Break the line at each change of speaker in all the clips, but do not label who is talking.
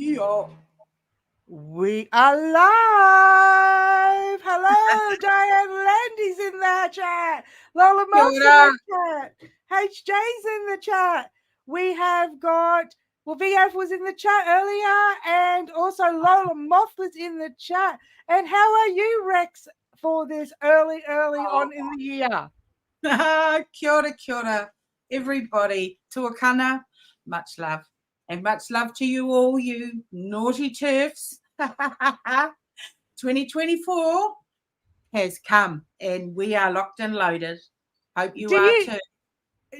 Yeah.
We are live. Hello, Diane Landy's in the chat. Lola
Kia
Moss in
ora.
the chat. HJ's in the chat. We have got, well, VF was in the chat earlier, and also Lola Moth was in the chat. And how are you, Rex, for this early
Oh.
on in the year?
Kia ora, everybody. Tuakana, much love. And much love to you all, you naughty turfs. 2024 has come and we are locked and loaded. Hope you
Do
are
you
too.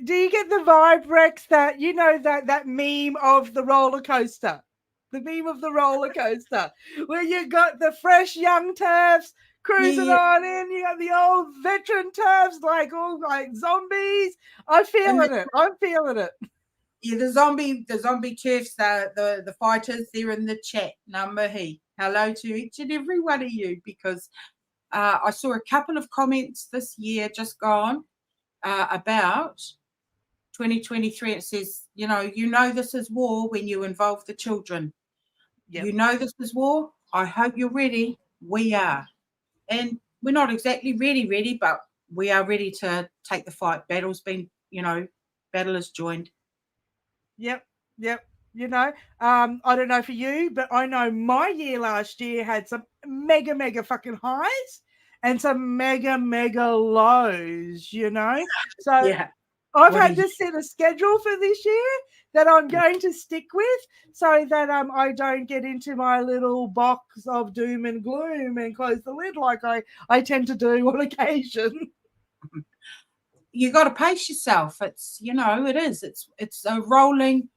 do you get the vibe, Rex, that you know that meme of the roller coaster? The meme of the roller coaster, where you got the fresh young turfs cruising
Yeah,
on in, you got the old veteran turfs like all like zombies. I'm
and
feeling it. I'm feeling it.
yeah, the zombie turfs, the fighters, they're in the chat. Namahi. Hello to each and every one of you, because I saw a couple of comments this year just gone about 2023. It says, you know this is war when you involve the children.
Yep.
You know this is war. I hope you're ready. We are. And we're not exactly ready, but we are ready to take the fight. Battle is joined.
Yep. Yep. You know, I don't know for you, but I know my year last year had some mega fucking highs and some mega lows, you know. So
Yeah.
I've
What a
had to set a schedule for this year that I'm going to stick with so that I don't get into my little box of doom and gloom and close the lid like I tend to do on occasion.
You got to pace yourself. It is. It's a rolling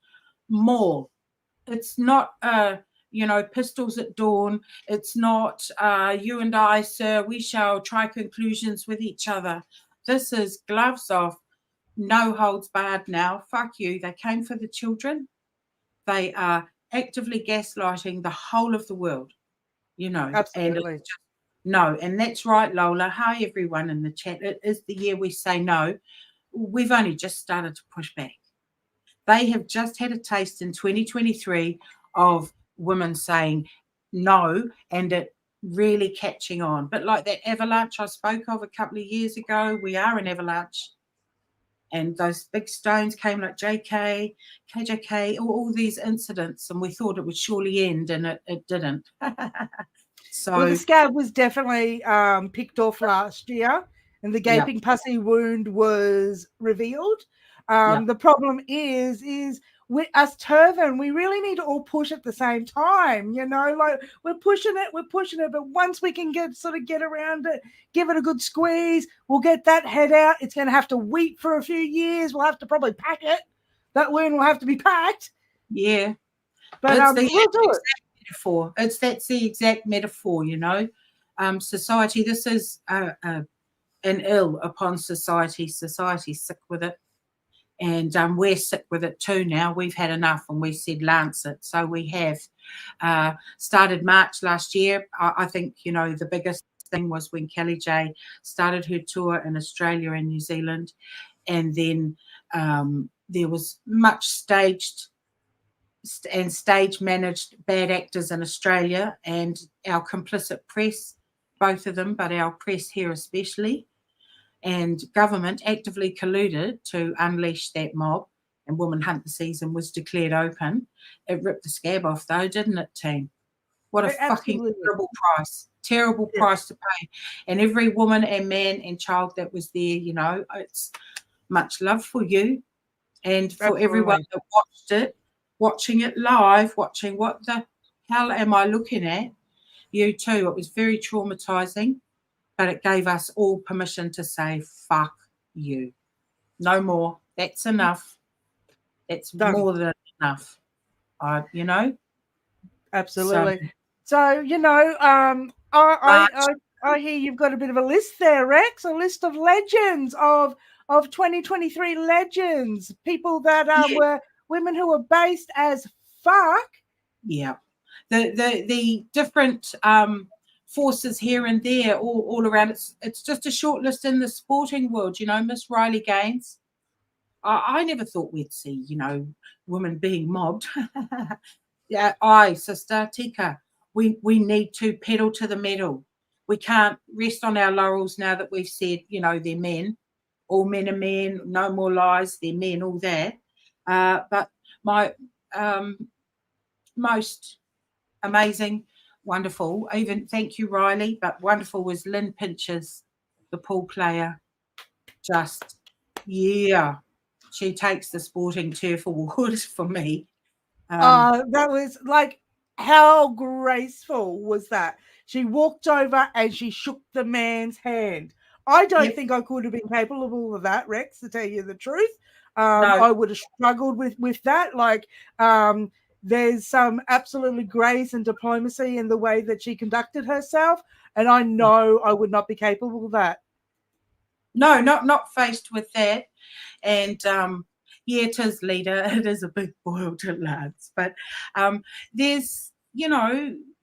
maul. It's not pistols at dawn. It's not you and I, sir, we shall try conclusions with each other. This is gloves off, no holds barred now. Fuck you. They came for the children. They are actively gaslighting the whole of the world, and
Absolutely.
no, and that's right, Lola. Hi, everyone in the chat. It is the year we say no. We've only just started to push back. They have just had a taste in 2023 of women saying no and it really catching on. But like that avalanche I spoke of a couple of years ago, we are an avalanche. And those big stones came like JK, KJK, all these incidents, and we thought it would surely end, and it didn't.
Well, the
So,
scab was definitely picked off last year, and the
yeah,
gaping pussy wound was revealed.
yeah,
The problem is we, as Turvin, we really need to all push at the same time. You know, like we're pushing it, but once we can get around it, give it a good squeeze, we'll get that head out. It's going to have to weep for a few years. We'll have to probably pack it. That wound will have to be packed,
yeah.
but
It's the
we'll do it.
exact metaphor. That's the exact metaphor. Society. This is an ill upon society. Society's sick with it, and we're sick with it too. Now we've had enough, and we said lance it. So we have started March last year. I think the biggest thing was when Kelly J started her tour in Australia and New Zealand, and then there was much staged and stage managed bad actors in Australia, and our complicit press, both of them, but our press here especially, and government actively colluded to unleash that mob, and Woman Hunt the season was declared open. It ripped the scab off though, didn't it, team? What a fucking
Absolutely.
terrible price. Terrible
Yeah,
price to pay. And every woman and man and child that was there, it's much love for you and for everyone
absolutely.
that watched it, watching it live, watching what the hell am I looking at? You too. It was very traumatizing, but it gave us all permission to say, fuck you. No more. That's enough. It's
Done.
more than enough. So,
Absolutely. So,
March,
I hear you've got a bit of a list there, Rex, a list of legends of 2023 legends, people that
yeah,
were women who were based as fuck.
yeah. The different forces here and there, all around. It's just a short list in the sporting world. Miss Riley Gaines. I never thought we'd see, women being mobbed. Yeah, aye, Sister Tika. We need to pedal to the metal. We can't rest on our laurels now that we've said, they're men. All men are men, no more lies, they're men, all that. But my most amazing, wonderful, even thank you, Riley, but wonderful was Lynn Pinches, the pool player. Just, yeah, she takes the sporting turf award for me.
That was like, how graceful was that? She walked over and she shook the man's hand. I don't
Yep,
think I could have been capable of that, Rex, to tell you the truth.
no,
I would have struggled with that. Like, there's some absolutely grace and diplomacy in the way that she conducted herself, and I know I would not be capable of that.
no, not faced with that. And yeah, it is, leader. It is a big boil to lads. But there's,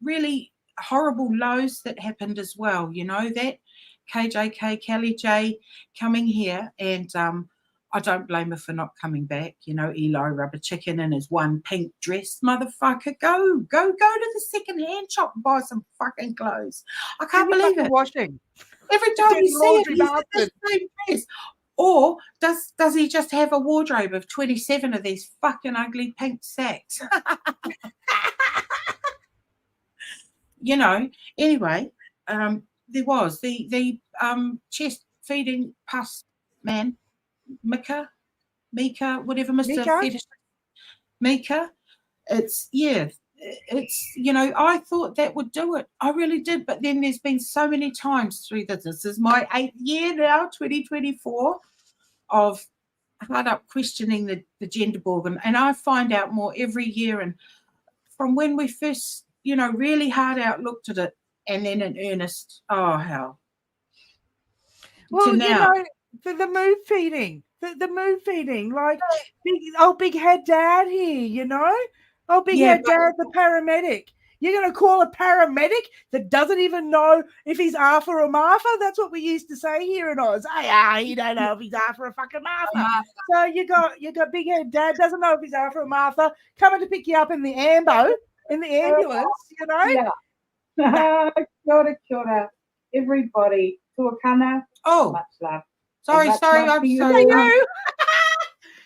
really horrible lows that happened as well. That KJK, Kelly J coming here, and I don't blame her for not coming back. Eli Rubber Chicken in his one pink dress. Motherfucker, go to the second-hand shop and buy some fucking clothes. I can't believe it.
Washing.
Every time
Dirty
you see him,
laundry
he's in the
bastard.
same dress. Or does he just have a wardrobe of 27 of these fucking ugly pink sacks? Anyway, there was the chest feeding pus man, Mika, whatever, Mr.
Mika?
Fetish. Mika. I thought that would do it. I really did. But then there's been so many times through this is my 8th year now, 2024, of hard up questioning the gender organ. And I find out more every year. And from when we first, really hard out looked at it, and then in earnest, oh, hell.
Well,
to now.
the mood feeding, the mood feeding, like big head dad here, big head dad, the paramedic. You're going to call a paramedic that doesn't even know if he's Arthur or Martha? That's what we used to say here in Oz. Hey, you don't know if he's Arthur or fucking Martha. So you got big head dad, doesn't know if he's Arthur or Martha, coming to pick you up in the ambulance,
Yeah. Kia ora, everybody. Tuakana.
Oh,
much love.
sorry,
Much
I'm
love to you.
sorry.
you.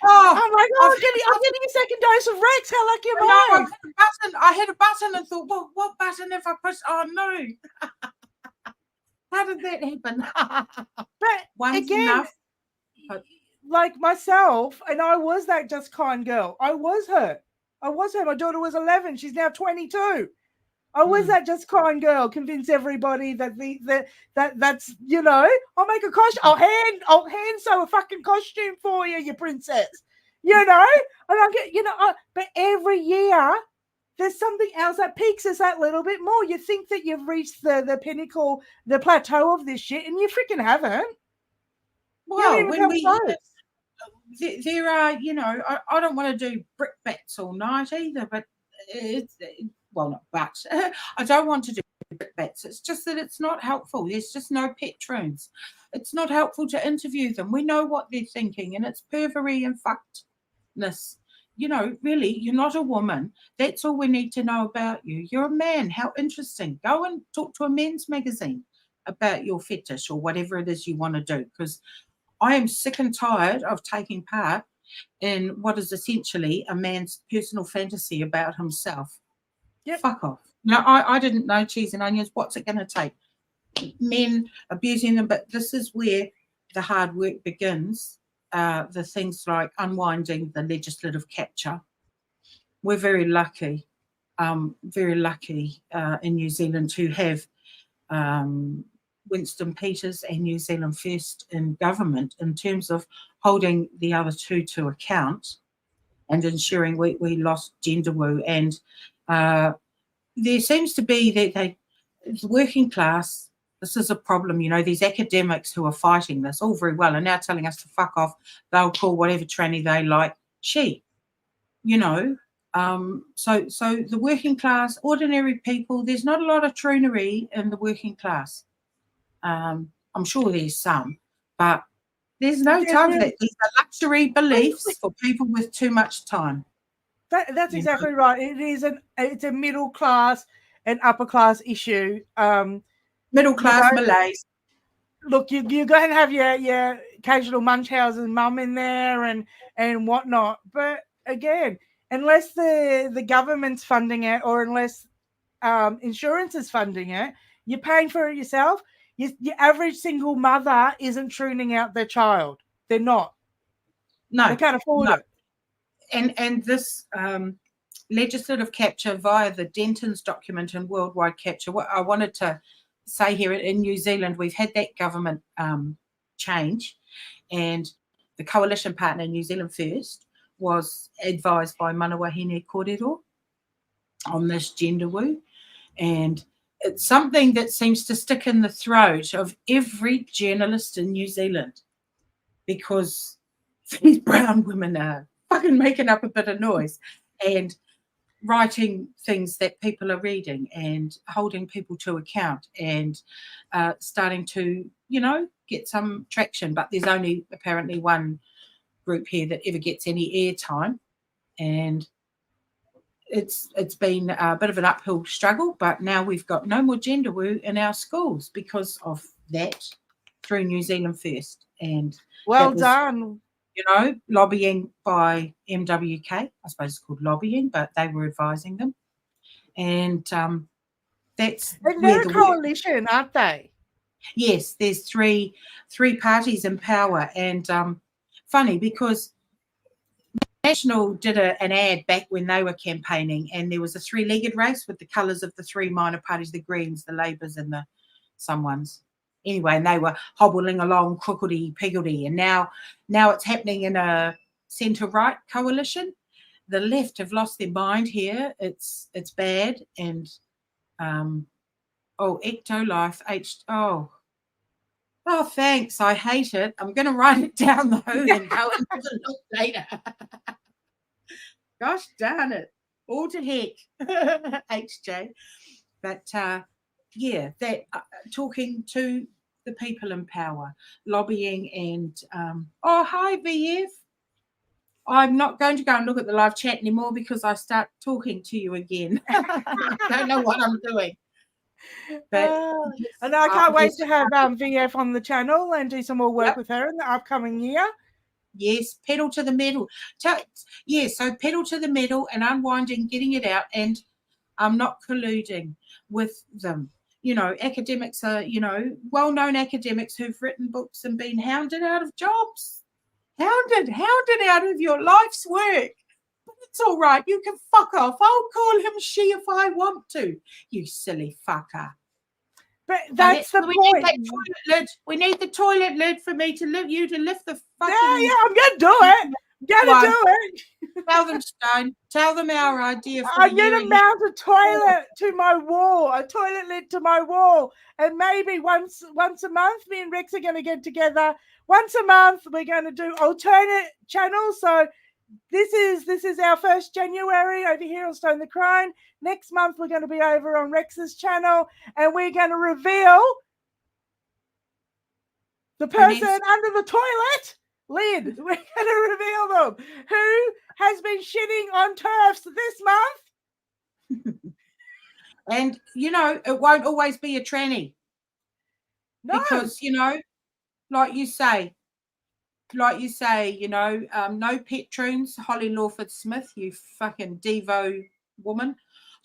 Oh
my God, I'm getting a second dose of Rex. How lucky am I?
I hit a button and thought, well, what button have I pushed? Oh, no. How did that happen?
But
One's
again,
enough. But
like myself, and I was that just kind girl. I was her. My daughter was 11. She's now 22. I was that just kind girl. Convince everybody that that's I'll make a costume. I'll hand sew a fucking costume for you, you princess. And I get but every year there's something else that piques us that little bit more. You think that you've reached the pinnacle, the plateau of this shit, and you freaking haven't.
well, when there are, I don't want to do brickbats all night either, but I don't want to do brickbats. It's just that it's not helpful. There's just no patrons. It's not helpful to interview them. We know what they're thinking, and it's pervery and fuckedness. Really, you're not a woman. That's all we need to know about you. You're a man. How interesting. Go and talk to a men's magazine about your fetish or whatever it is you want to do, because I am sick and tired of taking part in what is essentially a man's personal fantasy about himself.
Yep.
Fuck off. I didn't know cheese and onions. What's it going to take? Men abusing them, but this is where the hard work begins. The things like unwinding the legislative capture. We're very lucky in New Zealand to have Winston Peters and New Zealand First in government in terms of holding the other two to account and ensuring we lost gender woo. And there seems to be that the working class, this is a problem, these academics who are fighting this all very well are now telling us to fuck off. They'll call whatever tranny they like she, so the working class, ordinary people, there's not a lot of troonery in the working class. I'm sure there's some, but there's no time for that. These are luxury beliefs for people with too much time.
That's exactly right. It's a middle class and upper class issue.
Middle class Malays.
Look, you're going to have your occasional Munchausen mum in there and whatnot. But again, unless the government's funding it or unless insurance is funding it, you're paying for it yourself. Your average single mother isn't tuning out their child. They're not.
No.
They can't afford it.
And this legislative capture via the Denton's document and worldwide capture, what I wanted to say here in New Zealand, we've had that government change, and the coalition partner, New Zealand First, was advised by Manawahine Kōrero on this gender woo. And it's something that seems to stick in the throat of every journalist in New Zealand, because these brown women are fucking making up a bit of noise and writing things that people are reading and holding people to account and starting to, get some traction. But there's only apparently one group here that ever gets any airtime, and it's been a bit of an uphill struggle. But now we've got no more gender woo in our schools because of that through New Zealand First. And
well done.
Lobbying by MWK. I suppose it's called lobbying, but they were advising them. And that's
they're a coalition, aren't they?
Yes, there's three parties in power. And funny, because National did an ad back when they were campaigning, and there was a three-legged race with the colours of the three minor parties, the Greens, the Labours, and the someones. Anyway, and they were hobbling along crookedly-piggledy, and now it's happening in a centre-right coalition. The left have lost their mind here. It's bad. And Ectolife, thanks. I hate it. I'm going to write it down though and go and have a look later. Gosh darn it. All to heck. HJ. But that talking to the people in power, lobbying, and hi VF. I'm not going to go and look at the live chat anymore because I start talking to you again. I don't know what I'm doing. But
and I can't wait to have VF on the channel and do some more work with her in the upcoming year.
Yes, pedal to the metal. So pedal to the metal and unwinding, getting it out, and I'm not colluding with them. Academics are, well-known academics who've written books and been hounded out of jobs. Hounded out of your life's work. But it's all right. You can fuck off. I'll call him she if I want to. You silly fucker.
But that's the point.
We need the toilet lid for me to lift you to lift the fucking.
Yeah, I'm gonna do it. Gonna do it.
Tell them, Stone. Tell them our idea.
I'm gonna mount a toilet to my wall, a toilet lid to my wall, and maybe once a month, me and Rex are gonna get together. Once a month, we're gonna do alternate channels. So this is our first January over here on Stone the Crone. Next month, we're going to be over on Rex's channel, and we're going to reveal the person under the toilet lid. We're going to reveal them. Who has been shitting on turfs this month?
And, it won't always be a tranny.
No.
Because, like you say, no pet troons, Holly Lawford Smith, you fucking Devo woman.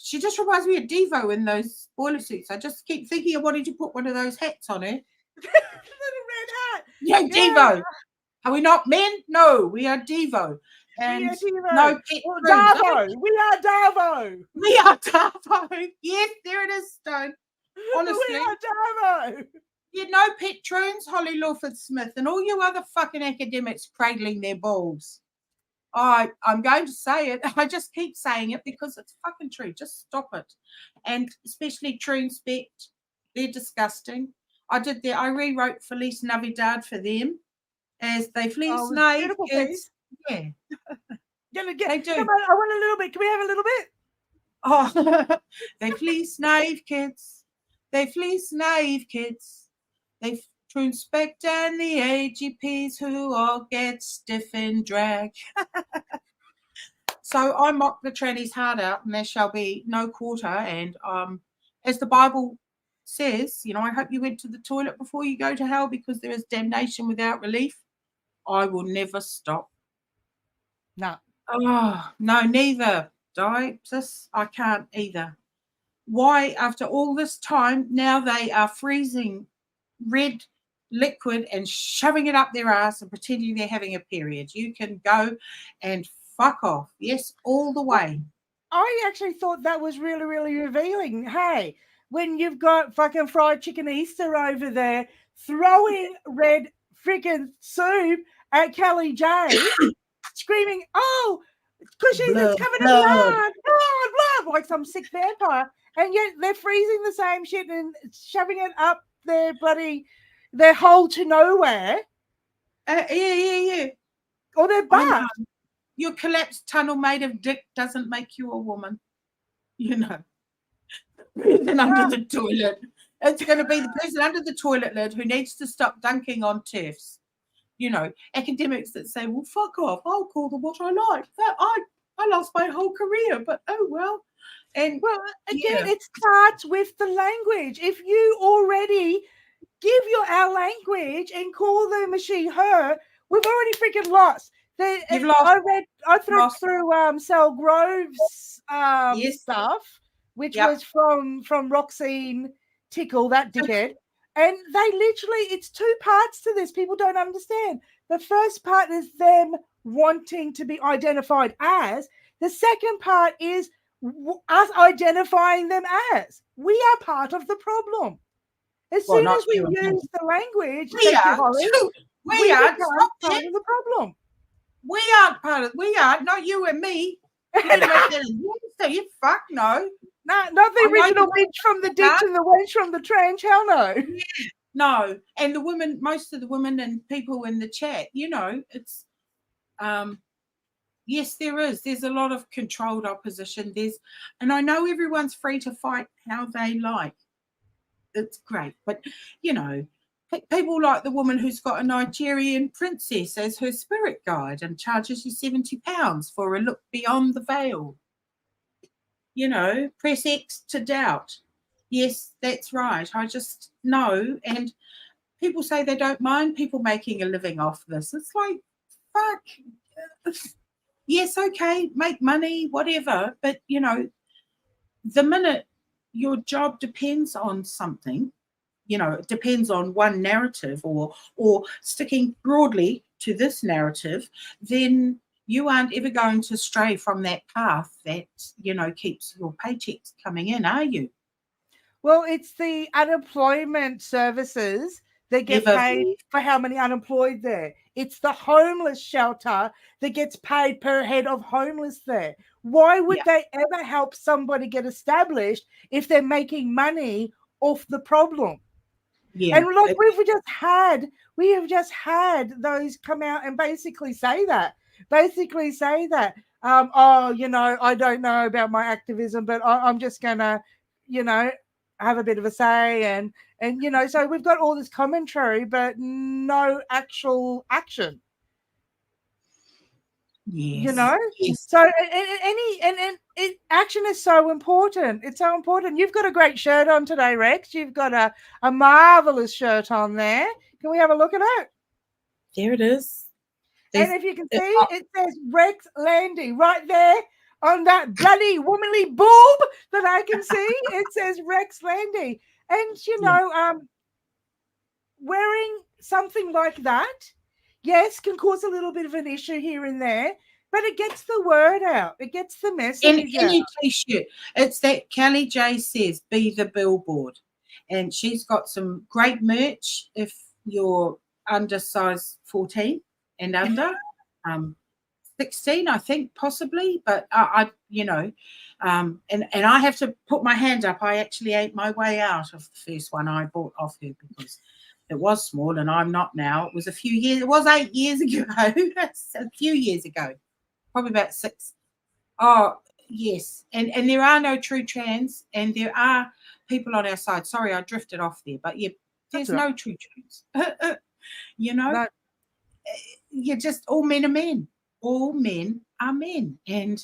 She just reminds me of Devo in those boiler suits. I just keep thinking of wanting to put one of those hats on her.
Little red hat.
Yeah, Devo. Are we not men? No, we are Devo. And no pet troons.
Darvo. We are Darvo.
We are Darvo. Yes, there it is, Stone. Honestly.
We are Darvo.
Yeah, no pet troons, Holly Lawford Smith, and all you other fucking academics cradling their balls. I'm going to say it. I just keep saying it because it's fucking true. Just stop it. And especially Troon Spect, they're disgusting. I rewrote Feliz Navidad for them as they fleece nave kids. Yeah.
They do. Come on, I want a little bit. Can we have a little bit?
Oh, they fleece naive kids. They fleece naive kids. They Troon Spect and the AGPs who all get stiff in drag. So I mock the trannies hard out, and there shall be no quarter. And as the Bible says, you know, I hope you went to the toilet before you go to hell, because there is damnation without relief. I will never stop.
No.
Oh, no, neither. Sis, I can't either. Why, after all this time, now they are freezing red liquid and shoving it up their ass and pretending they're having a period? You can go and fuck off. Yes, all the way.
I actually thought that was really, really revealing. Hey, when you've got fucking fried chicken Easter over there throwing red freaking soup at Kelly J, screaming, "Oh, because it's covered in blood, blood," like some sick vampire, and yet they're freezing the same shit and shoving it up their hole to nowhere.
Yeah.
Or their butt.
Your collapsed tunnel made of dick doesn't make you a woman. You know. Person under the toilet. It's going to be the person under the toilet lid who needs to stop dunking on TERFs. You know, academics that say, well, fuck off. I'll call them what I like. That I lost my whole career, but oh well. And
well, again, it starts with the language. If you already give our language and call them a she, her, we've already freaking lost.
You've lost.
I through Sal Grove's stuff, which was from Roxine Tickle, that dickhead. And they literally, it's two parts to this. People don't understand. The first part is them wanting to be identified as. The second part is us identifying them as. We are part of the problem. As soon as we use the language,
we are
part of the problem.
We aren't part of. We are not you and me. You fuck no.
No, not the original bitch from the ditch and the wench from the trench. Hell no.
Yeah, no, and the women, most of the women and people in the chat, you know, it's yes, there is. There's a lot of controlled opposition. And I know everyone's free to fight how they like. It's great, but you know, people like the woman who's got a Nigerian princess as her spirit guide and charges you £70 for a look beyond the veil. You know, press X to doubt. Yes, that's right. I just know. And people say they don't mind people making a living off this. It's like, fuck. Yes, okay, make money, whatever. But, you know, the minute your job depends on something, you know, it depends on one narrative or sticking broadly to this narrative, then you aren't ever going to stray from that path that, you know, keeps your paychecks coming in, are you?
Well, it's the unemployment services that get paid for how many unemployed there. It's the homeless shelter that gets paid per head of homeless there. Why would they ever help somebody get established if they're making money off the problem? Yeah. And like we have just had those come out and basically say that. Oh, you know, I don't know about my activism, but I'm just gonna, you know, have a bit of a say and you know, so we've got all this commentary but no actual action.
Yes.
You know? Yes. So action is so important. It's so important. You've got a great shirt on today, Rex. You've got a marvelous shirt on there. Can we have a look at it?
There it is.
And if you can see, it says Rex Landy right there on that bloody womanly boob that I can see. It says Rex Landy. And, you know, wearing something like that, yes, can cause a little bit of an issue here and there, but it gets the word out. It gets the message out.
Any t-shirt. It's that Kelly J says, be the billboard. And she's got some great merch if you're under size 14 and under. 16, I think, possibly, but I you know, and I have to put my hand up. I actually ate my way out of the first one I bought off her because it was small and I'm not now. It was 8 years ago. That's a few years ago, probably about 6. Oh, yes. And there are no true trans and there are people on our side. Sorry, I drifted off there, but yeah, there's no true trans. You know, you're just all men are men. All men are men. And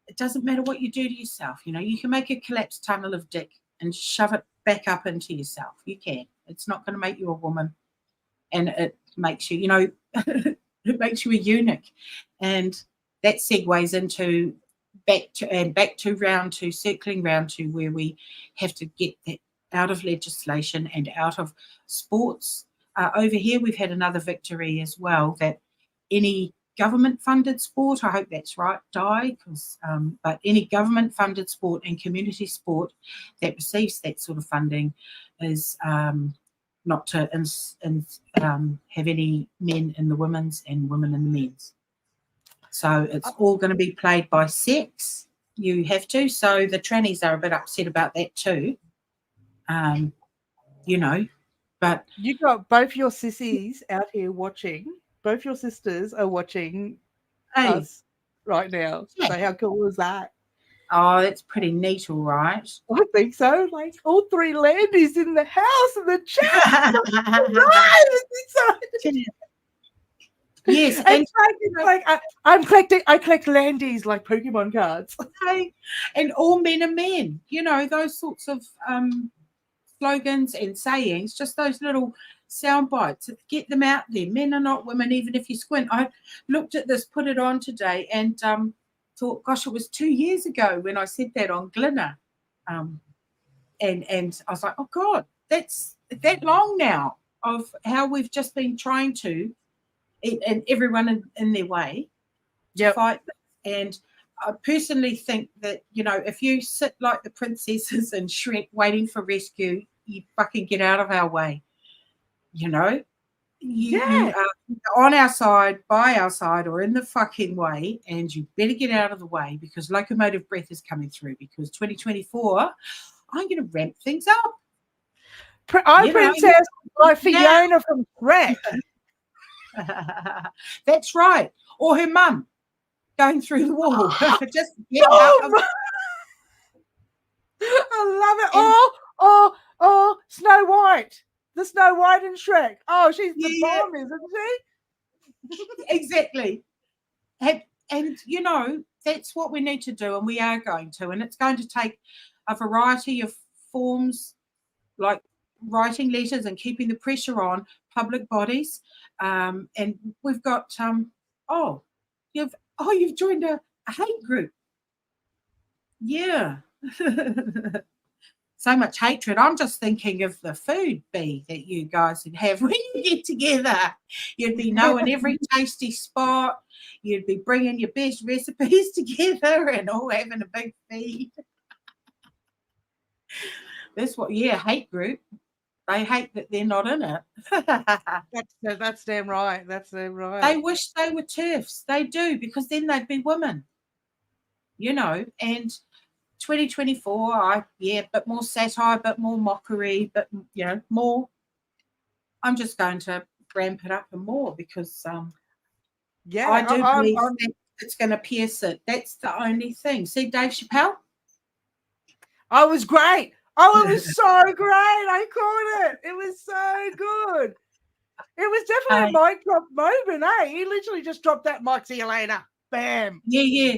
it doesn't matter what you do to yourself. You know, you can make a collapsed tunnel of dick and shove it back up into yourself. You can. It's not going to make you a woman, and it makes you, you know, it makes you a eunuch, and that segues into back to round two, circling round to where we have to get that out of legislation and out of sports. Over here, we've had another victory as well, that any government-funded sport, I hope that's right, but any government-funded sport and community sport that receives that sort of funding is not to have any men in the women's and women in the men's. So it's all going to be played by sex. You have to. So the trannies are a bit upset about that too. You know, but
you got both your sissies out here watching. Both your sisters are watching us right now.
Yeah.
So how cool is that?
Oh, that's pretty neat, all right.
I think so. Like all three Landys in the house in the chat. Right, excited.
Yes,
and it's like I collect Landys like Pokemon cards.
And all men are men. You know, those sorts of slogans and sayings, just those little sound bites, get them out there. Men are not women, even if you squint. I looked at this, put it on today, and thought, gosh, it was 2 years ago when I said that on Glinner. And I was like, oh God, that's that long now of how we've just been trying to, and everyone in their way, to fight this. And I personally think that, you know, if you sit like the princesses in Shrek waiting for rescue, you fucking get out of our way. You know, you are on our side, by our side, or in the fucking way, and you better get out of the way because locomotive breath is coming through. Because 2024, I'm going to ramp things up.
I'm Princess like Fiona from Shrek.
That's right. Or her mum going through the wall. Just get out of
I love it. Oh, Snow White. The Snow White in Shrek. Oh, she's the bomb, isn't she?
Exactly. And, you know, that's what we need to do, and we are going to. And it's going to take a variety of forms, like writing letters and keeping the pressure on public bodies. And we've got, you've joined a hate group. Yeah. So much hatred. I'm just thinking of the food bee that you guys would have when you get together. You'd be knowing every tasty spot. You'd be bringing your best recipes together and all having a big feed. That's what, hate group. They hate that they're not in it.
That's damn right. That's damn right.
They wish they were TERFs. They do, because then they'd be women. You know, and 2024, a bit more satire, a bit more mockery, but more. I'm just going to ramp it up and more because I do believe that it's going to pierce it. That's the only thing. See, Dave Chappelle?
Oh, it was great. Oh, it was so great. I caught it. It was so good. It was definitely a mic drop moment, eh? He literally just dropped that mic. See you later. Bam.
Yeah.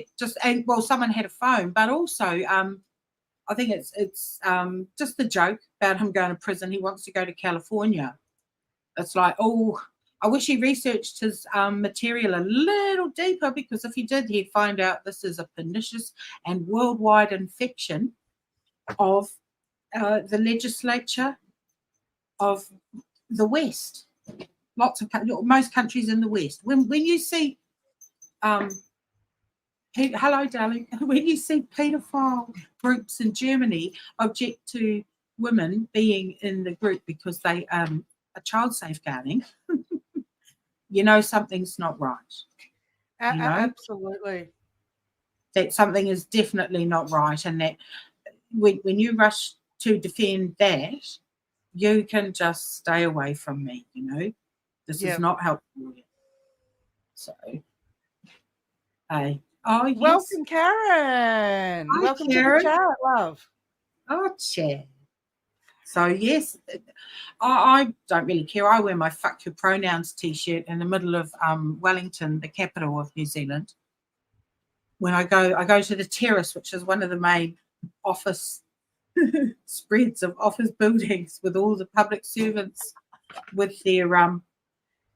Someone had a phone, but also I think it's just the joke about him going to prison. He wants to go to California. It's like, oh, I wish he researched his material a little deeper, because if he did, he'd find out this is a pernicious and worldwide infection of the legislature of the West. Most countries in the West. When you see hello, darling. When you see paedophile groups in Germany object to women being in the group because they are child safeguarding, you know something's not right. You know?
Absolutely.
That something is definitely not right, and that when you rush to defend that, you can just stay away from me, you know. This is not helpful. So, hey. Oh, yes.
Welcome, Karen.
Hi,
welcome
Karen.
to the chat, love.
Oh, chair. So, yes, I don't really care. I wear my Fuck Your Pronouns T-shirt in the middle of Wellington, the capital of New Zealand. when I go to the terrace, which is one of the main office spreads of office buildings with all the public servants with their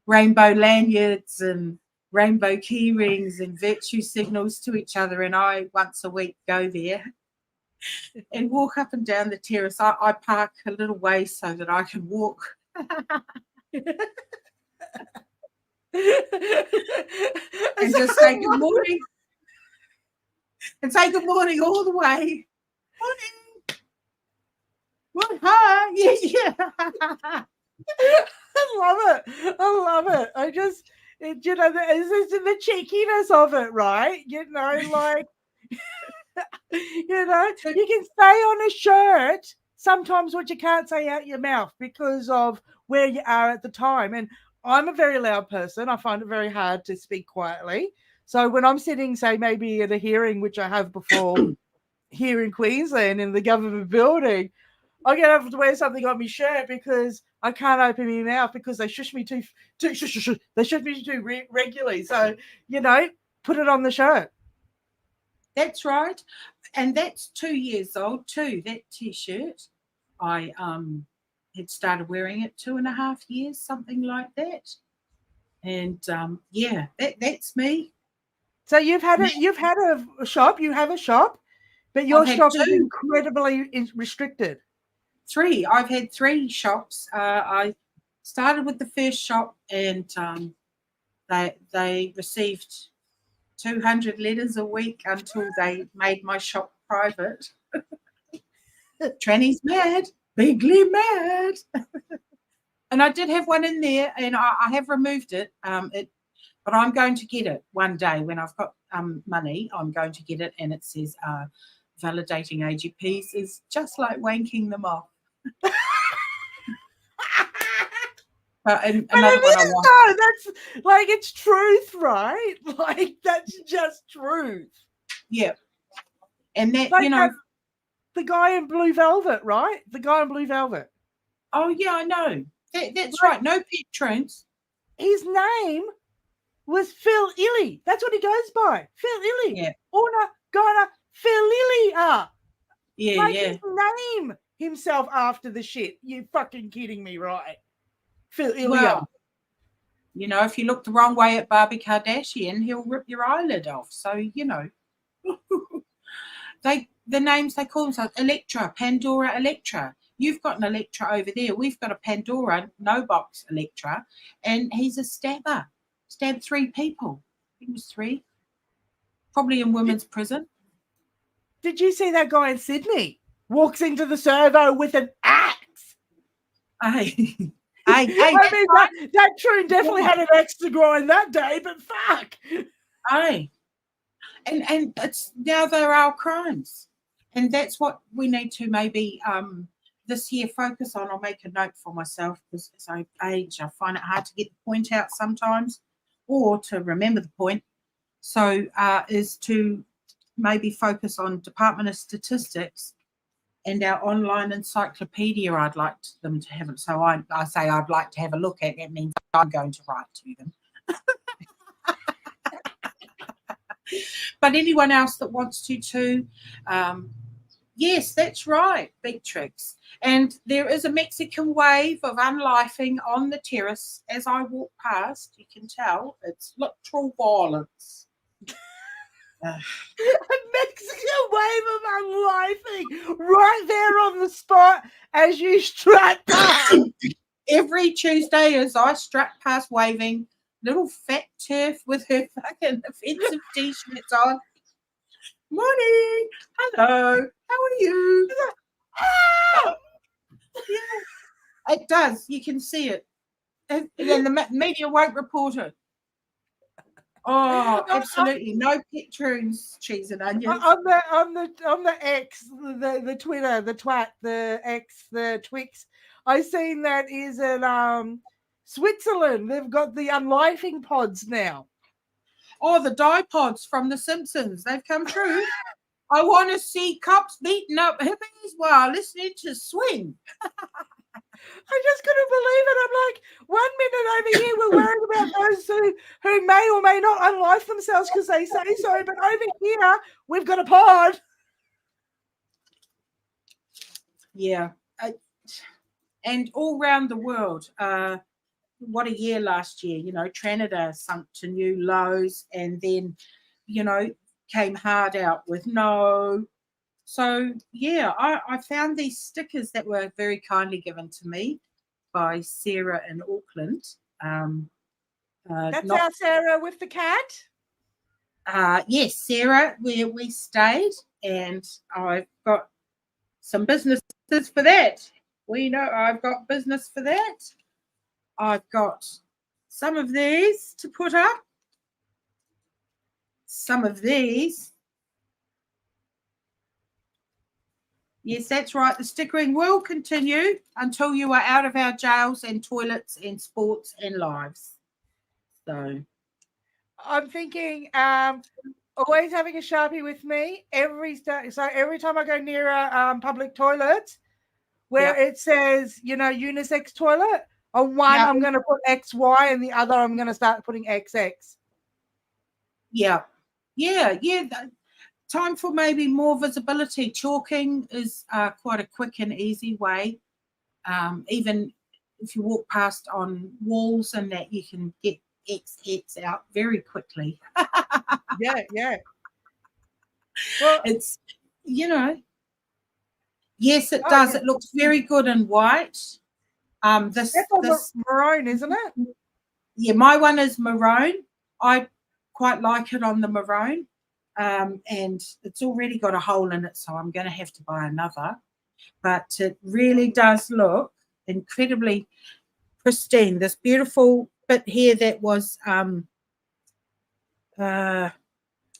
rainbow lanyards and rainbow key rings and virtue signals to each other. And I once a week go there and walk up and down the terrace. I park a little way so that I can walk. And just say good morning. And say good morning all the way. Morning. What? Hi. Yeah.
I love it. I love it. You know, it's the cheekiness of it, right? You know, like, you know, you can say on a shirt sometimes what you can't say out your mouth because of where you are at the time. And I'm a very loud person. I find it very hard to speak quietly. So when I'm sitting, say, maybe at a hearing, which I have before here in Queensland in the government building, I'm going to have to wear something on my shirt because I can't open my mouth because they shush me too regularly. So, you know, put it on the shirt.
That's right. And that's 2 years old too, that T-shirt. I had started wearing it 2.5 years, something like that. And yeah, that's me.
So you've had a shop, you have a shop, but your shop is incredibly restricted.
3. I've had 3 shops. I started with the first shop, and they received 200 letters a week until they made my shop private. Tranny's mad, bigly mad. And I did have one in there, and I have removed it. But I'm going to get it one day when I've got money. I'm going to get it, and it says validating AGPs is just like wanking them off. And another one I want.
That's like, it's truth, right? Like, that's just truth.
Yeah. And that,
like,
you know,
the guy in Blue Velvet, right? The guy in Blue Velvet.
Oh yeah, I know. That's right. No patrons.
His name was Phil Illy. That's what he goes by. Phil Illy.
Yeah.
Orna Gonna Phil Illy.
Yeah,
like,
yeah.
his name himself after the shit. You fucking kidding me, right? Phil Illy.
Well, you know, if you look the wrong way at Barbie Kardashian, he'll rip your eyelid off. So, you know. The names they call themselves Electra, Pandora Electra. You've got an Electra over there. We've got a Pandora, no box Electra, and he's a stabber. Stabbed 3 people. I think it was 3. Probably in women's prison.
Did you see that guy in Sydney? Walks into the servo with an axe.
Hey,
I mean, that Troon definitely had an axe to grind that day, but fuck.
Hey. And it's now they're our crimes. And that's what we need to maybe this year focus on. I'll make a note for myself because as I age, I find it hard to get the point out sometimes or to remember the point. So is to maybe focus on Department of Statistics and our online encyclopedia. I'd like them to have it. So I say I'd like to have a look at. That means I'm going to write to them. But anyone else that wants to too, yes, that's right, Beatrix. And there is a Mexican wave of unlifing on the terrace as I walk past. You can tell it's literal violence.
A Mexican wave of unlifing right there on the spot as you strut past.
Every Tuesday as I strut past waving, little fat turf with her fucking offensive t-shirts on. Morning. Hello. How are you?
Ah!
Yeah, it does. You can see it. And the media won't report it. Oh, absolutely. No patrons, cheese and onions.
On the X, the Twitter, the twat, the X, the Twix. I seen that is in Switzerland. They've got the unlifing pods now.
Oh, the dipods from The Simpsons. They've come true. I want to see cops beating up hippies while listening to swing.
I just couldn't believe it. I'm like, 1 minute over here we're worried about those who may or may not unlife themselves because they say so, but over here we've got a pod.
Yeah. And all around the world, what a year last year, Canada sunk to new lows and then, came hard out with no. So, yeah, I found these stickers that were very kindly given to me by Sarah in Auckland.
That's
not,
our Sarah with the cat.
yes, Sarah, where we stayed, and I've got some businesses for that. I've got business for that. I've got some of these to put up. Some of these. Yes, that's right. The stickering will continue until you are out of our jails and toilets and sports and lives. So
I'm thinking always having a Sharpie with me every time I go near a public toilet where it says, unisex toilet, on one I'm going to put XY and the other I'm going to start putting XX.
Yeah. Time for maybe more visibility. Chalking is quite a quick and easy way. Even if you walk past on walls and that, you can get XX out very quickly.
Yeah. Well,
it's, yes, it does. It looks very good in white. This
maroon, isn't it?
Yeah, my one is maroon. I quite like it on the maroon. And it's already got a hole in it, so I'm going to have to buy another. But it really does look incredibly pristine. This beautiful bit here that was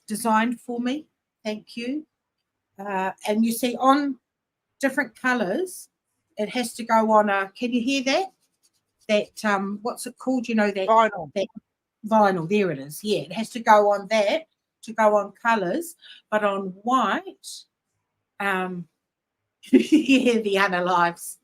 designed for me. Thank you. And you see on different colours, it has to go on a, can you hear that? That, what's it called? That
vinyl.
That vinyl, there it is. Yeah, it has to go on that to go on colours, but on white, yeah, the unalives.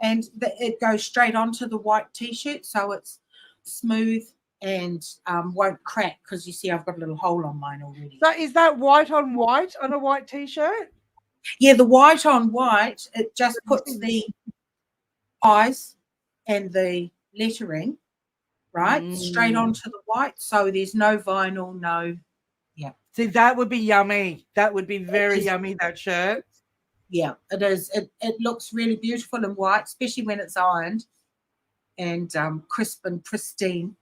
And it goes straight onto the white T-shirt, so it's smooth and won't crack because you see I've got a little hole on mine already.
So is that white on a white T-shirt?
Yeah, the white on white, it just puts the eyes and the lettering, right, straight onto the white, so there's no vinyl, no, yeah.
See, that would be yummy. That would be very yummy, that shirt.
Yeah, it is. It looks really beautiful in white, especially when it's ironed and crisp and pristine.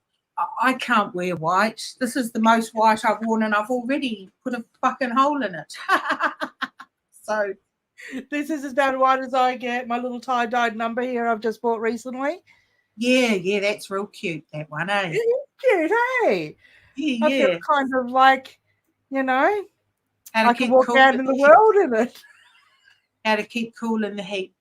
I can't wear white. This is the most white I've worn, and I've already put a fucking hole in it. So
this is about white as I get. My little tie-dyed number here I've just bought recently.
Yeah, that's real cute, that one, eh?
Cute, hey?
Yeah.
I feel kind of like, I can walk
cool
out in the world in it.
How to keep cool in the heat.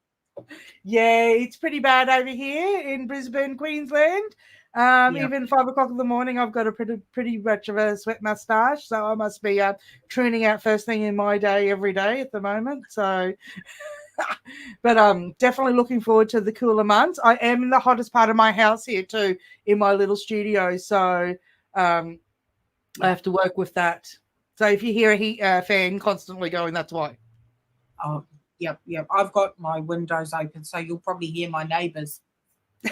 Yeah, it's pretty bad over here in Brisbane, Queensland. Even 5 o'clock in the morning, I've got a pretty much of a sweat mustache, so I must be tuning out first thing in my day every day at the moment. So, but I'm definitely looking forward to the cooler months. I am in the hottest part of my house here too, in my little studio, so I have to work with that. So if you hear a heat fan constantly going, that's why.
Oh, yep. I've got my windows open, so you'll probably hear my neighbours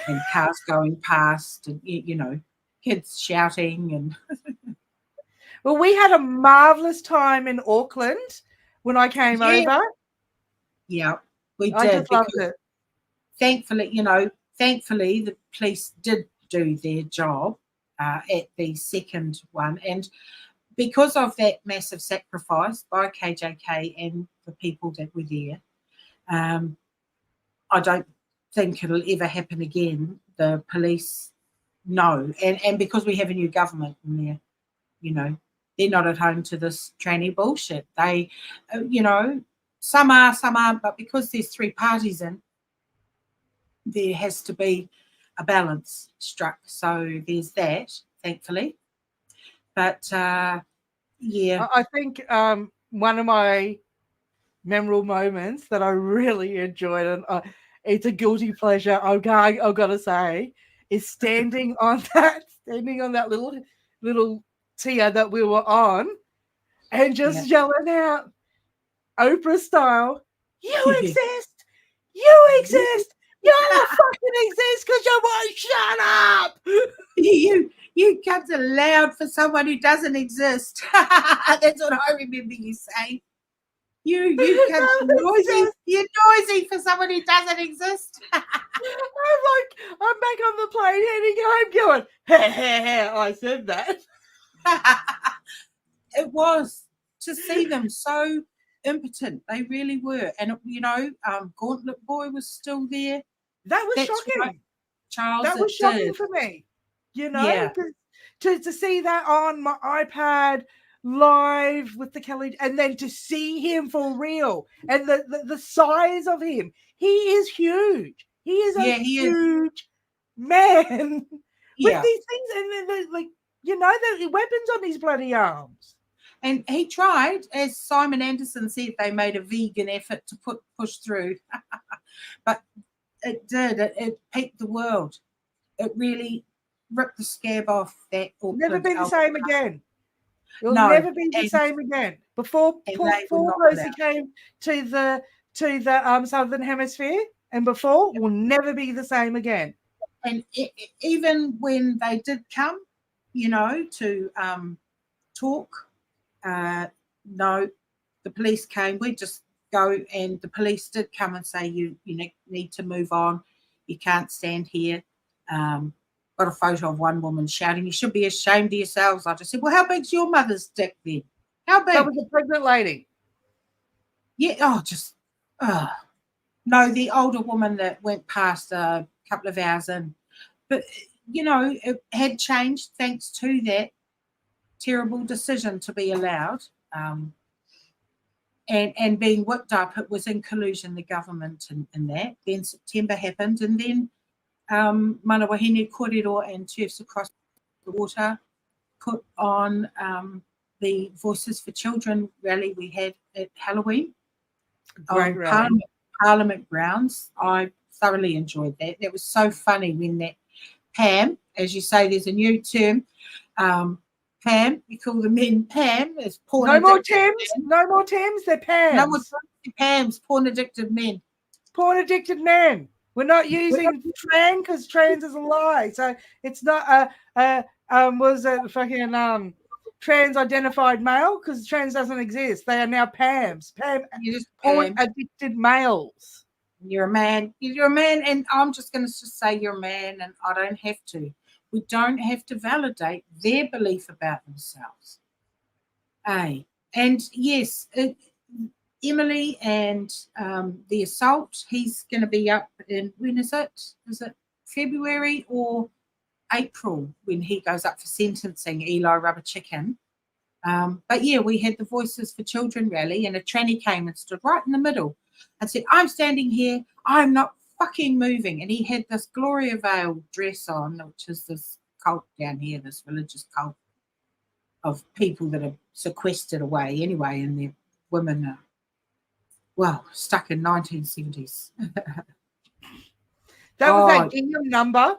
and cars going past and, kids shouting. And
well, we had a marvellous time in Auckland when I came over.
Yeah, we did.
I just loved it.
Thankfully, the police did do their job at the second one. And because of that massive sacrifice by KJK and the people that were there, I don't think it'll ever happen again. The police know. And because we have a new government in there, they're not at home to this tranny bullshit. They, some are, some aren't, but because there's three parties in, there has to be a balance struck. So there's that, thankfully. But, yeah.
I think one of my memorable moments that I really enjoyed, and it's a guilty pleasure. I've got to say, is standing on that little tier that we were on, and just yelling out, Oprah style, "You exist! You exist! You don't fucking exist because you won't shut up!"
You comes loud for someone who doesn't exist. That's what I remember you saying. You come noisy. You're noisy for someone who doesn't exist.
I'm back on the plane heading home going, I said that.
It was to see them so impotent. They really were. And, Gauntlet Boy was still there.
That was
That's
shocking.
Right. Charles,
that was shocking for me.
Yeah.
To see that on my iPad live with the Kelly, and then to see him for real, and the size of him. He is huge. He is a huge man with these things, and the weapons on his bloody arms.
And he tried, as Simon Anderson said, they made a vegan effort to push through. But it did. It peaked the world. It really ripped the scab off that.
Never be the same again. It'll
No,
never be the same again. Before Rosie came to the Southern Hemisphere, and before, will never be the same again.
And even when they did come, to talk, no, the police came. We just go, and the police did come and say, you need to move on. You can't stand here. Got a photo of one woman shouting, "You should be ashamed of yourselves." I just said, "Well, how big's your mother's dick then? How big?"
That was a pregnant lady.
Yeah. No, the older woman that went past a couple of hours in. But, it had changed thanks to that terrible decision to be allowed. And being whipped up, it was in collusion, the government and that. Then September happened, and then Mana Wahine, Kōrero and Turfs Across the Water put on the Voices for Children rally we had at Halloween.
Great rally.
Parliament grounds. I thoroughly enjoyed that. That was so funny when that Pam, as you say, there's a new term, Pam, you call the men Pam. It's porn.
No more Tims, they're Pams.
No more Pams, porn addicted men.
Porn addicted men. We're not using trans because trans is a lie. So it's not trans identified male, because trans doesn't exist. They are now Pams. Porn addicted males.
You're a man. You're a man, and I'm just going to say you're a man, and I don't have to. We don't have to validate their belief about themselves. And yes, Emily and the assault, he's going to be up in, when is it? Is it February or April when he goes up for sentencing, Eli Rubber Chicken? But yeah, we had the Voices for Children rally, and a tranny came and stood right in the middle and said, "I'm standing here, I'm not fucking moving." And he had this Gloria Vale dress on, which is this cult down here, this religious cult of people that are sequestered away anyway, and their women are, stuck in 1970s.
That was that gingham number,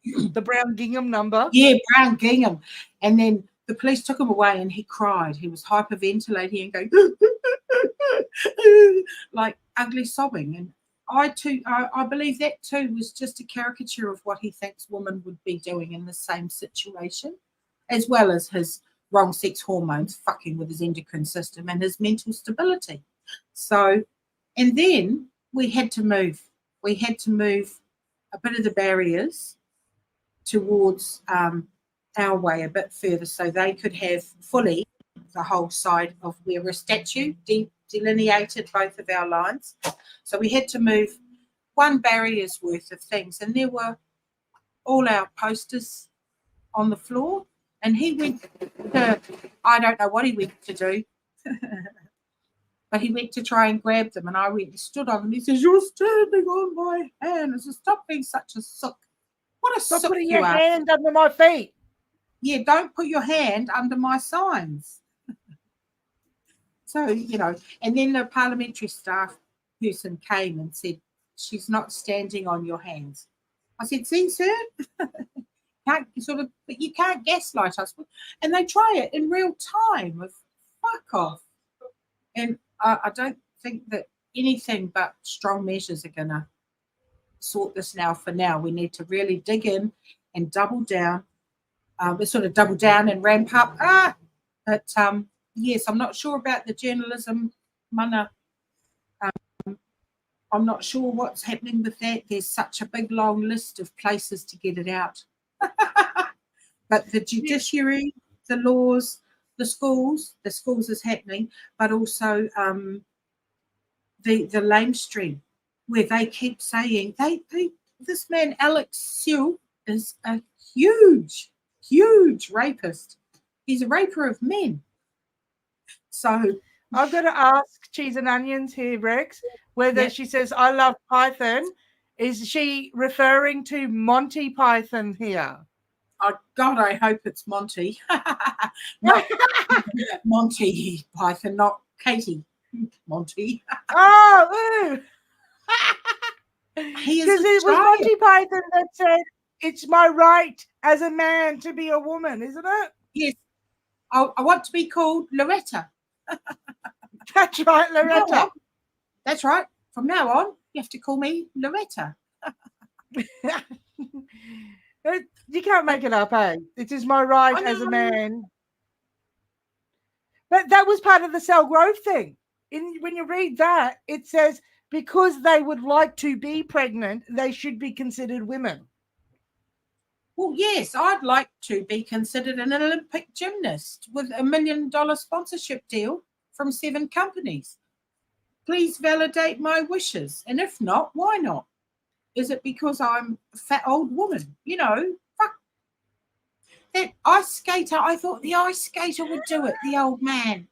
the brown gingham number.
Yeah, brown gingham. And then the police took him away, and he cried. He was hyperventilating and going like ugly sobbing. And I believe that too was just a caricature of what he thinks women would be doing in the same situation, as well as his wrong sex hormones fucking with his endocrine system and his mental stability. So, and then we had to move. We had to move a bit of the barriers towards our way a bit further, so they could have fully the whole side of where a statue delineated both of our lines. So we had to move one barrier's worth of things, and there were all our posters on the floor, and he went to, I don't know what he went to do, but he went to try and grab them, and I went and stood on them. He says, "You're standing on my hand." I said, "Stop being such a sook." What a
Stop
sook
putting
you
your
are.
hand under my feet.
Yeah, don't put your hand under my signs. So, and then the parliamentary staff person came and said, she's not standing on your hands. I said, see, sir, but you can't gaslight us. And they try it in real time of fuck off. And I don't think that anything but strong measures are going to sort this now. For now, we need to really dig in and double down. Double down and ramp up. But yes, I'm not sure about the journalism, mana. I'm not sure what's happening with that. There's such a big, long list of places to get it out. But the judiciary, the laws, the schools is happening, but also the lamestream, where they keep saying this man Alex Sewell is a huge rapist. He's a raper of men. So
I've got to ask Cheese and Onions here, Rex, whether she says I love Python. Is she referring to Monty Python here?
Oh God, I hope it's Monty. Not Monty Python, not Katie. Monty.
Oh,
because
it was Monty Python that said, "It's my right as a man to be a woman," isn't it?
Yes. I want to be called Loretta.
That's right, Loretta.
That's right. From now on, you have to call me Loretta.
You can't make it up, eh? It is my right as a man. But that was part of the cell growth thing. When you read that, it says because they would like to be pregnant, they should be considered women.
Well, yes, I'd like to be considered an Olympic gymnast with $1 million sponsorship deal from 7 companies. Please validate my wishes. And if not, why not? Is it because I'm a fat old woman? Fuck. That ice skater, I thought the ice skater would do it, the old man.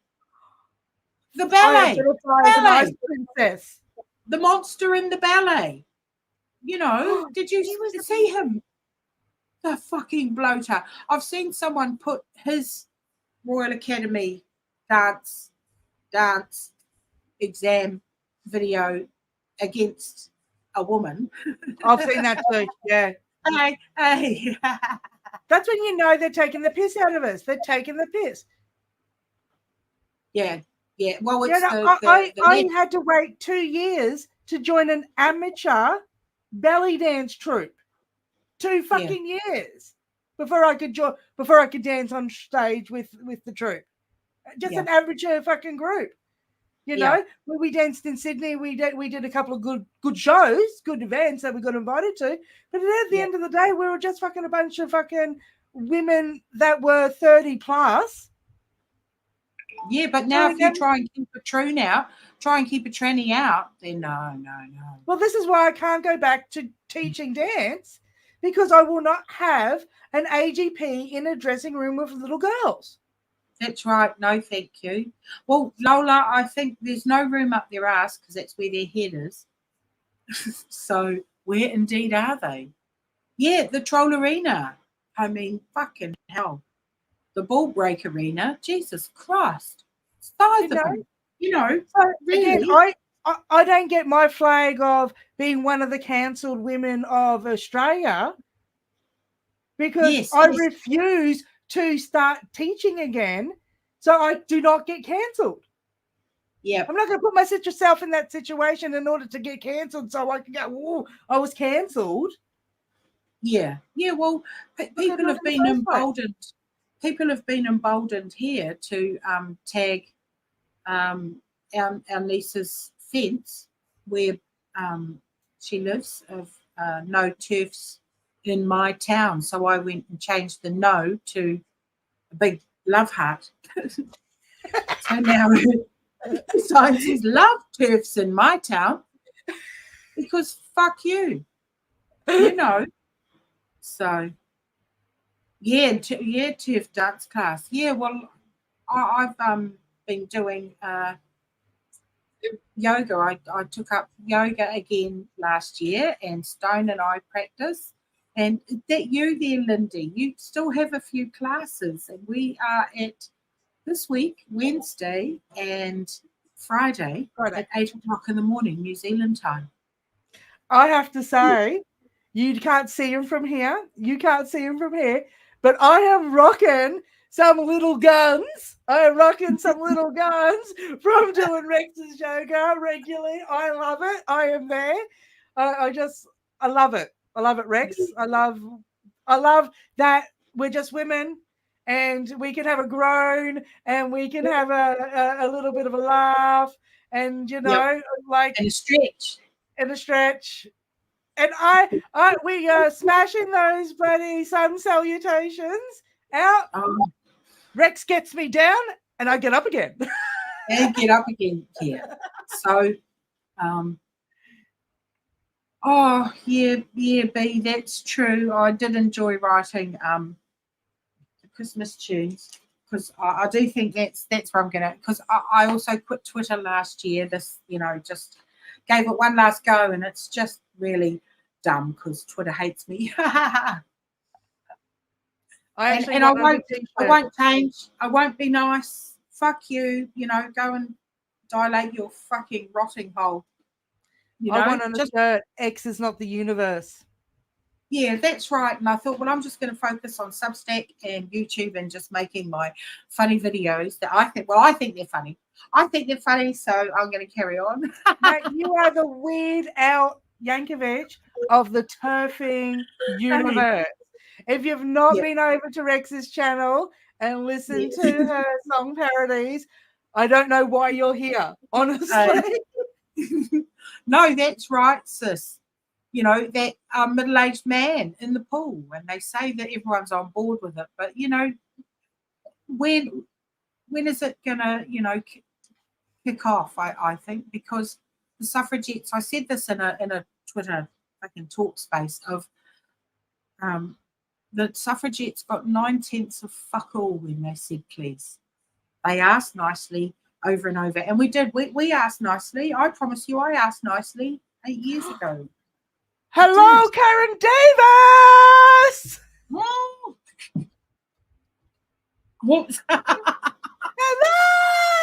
The ballet.
An ice princess.
The monster in the ballet. Did you see him? The fucking bloater. I've seen someone put his Royal Academy dance exam video against a woman.
I've seen that too, yeah.
Hey.
That's when you know they're taking the piss out of us. They're taking the piss.
Yeah. Well, it's
I had to wait 2 years to join an amateur belly dance troupe. 2 fucking years before I could dance on stage with the troupe. Just an amateur fucking group. When we danced in Sydney, we did a couple of good shows, good events that we got invited to. But at the end of the day, we were just fucking a bunch of fucking women that were 30 plus.
Yeah, but now if you try and keep a tranny out, then no.
Well, this is why I can't go back to teaching dance, because I will not have an AGP in a dressing room with little girls.
That's right. No, thank you. Well, Lola, I think there's no room up their ass because that's where their head is. So where indeed are they? Yeah, the troll arena. I mean, fucking hell. The ball break arena. Jesus Christ. It's 5 of them.
So
really.
Again, I don't get my flag of being one of the cancelled women of Australia because I refuse to start teaching again, so I do not get cancelled. Yeah, I'm not going to put myself in that situation in order to get cancelled, so I can go, "Oh, I was cancelled."
Yeah. Well, people have been emboldened. People have been emboldened here to tag our niece's fence where she lives of no TERFs in my town. So I went and changed the no to a big love heart. So now sign says love TERFs in my town because fuck you. So TERF dance class. Yeah, well, I've been doing yoga. I took up yoga again last year, and Stone and I practice. And that you there, Lindy, you still have a few classes, and we are at this week, Wednesday and Friday at 8 o'clock in the morning, New Zealand time.
I have to say, you can't see him from here. You can't see him from here. But I am rocking some little guns. I am rocking some little guns from doing Rex's yoga regularly. I love it. I am there. I love it. I love it, Rex. I love that we're just women and we can have a groan and we can have a little bit of a laugh and, you know, like
and a stretch.
And we are smashing those bloody sun salutations out. Rex gets me down and I get up again.
And get up again, yeah. So, B, that's true. I did enjoy writing the Christmas tunes because I do think that's where I'm gonna. Because I also quit Twitter last year. This, just gave it one last go, and it's just really dumb because Twitter hates me. I won't change. I won't be nice. Fuck you. Go and dilate your fucking rotting hole.
I want on a shirt, X is not the universe.
Yeah, that's right. And I thought, well, I'm just going to focus on Substack and YouTube and just making my funny videos that I think they're funny. I think they're funny, so I'm going to carry on.
Mate, you are the Weird Al Yankovic of the turfing universe. If you've not been over to Rex's channel and listened to her song parodies, I don't know why you're here, honestly.
No, that's right, sis. That middle-aged man in the pool, and they say that everyone's on board with it. But, when is it going to, kick off, I think, because the suffragettes, I said this in a Twitter fucking talk space of the suffragettes got 9/10 of fuck all when they said please. They asked nicely over and over, and we did. We asked nicely. I promise you, I asked nicely 8 years ago.
Hello, Karen Davis.
Whoops.
Hello.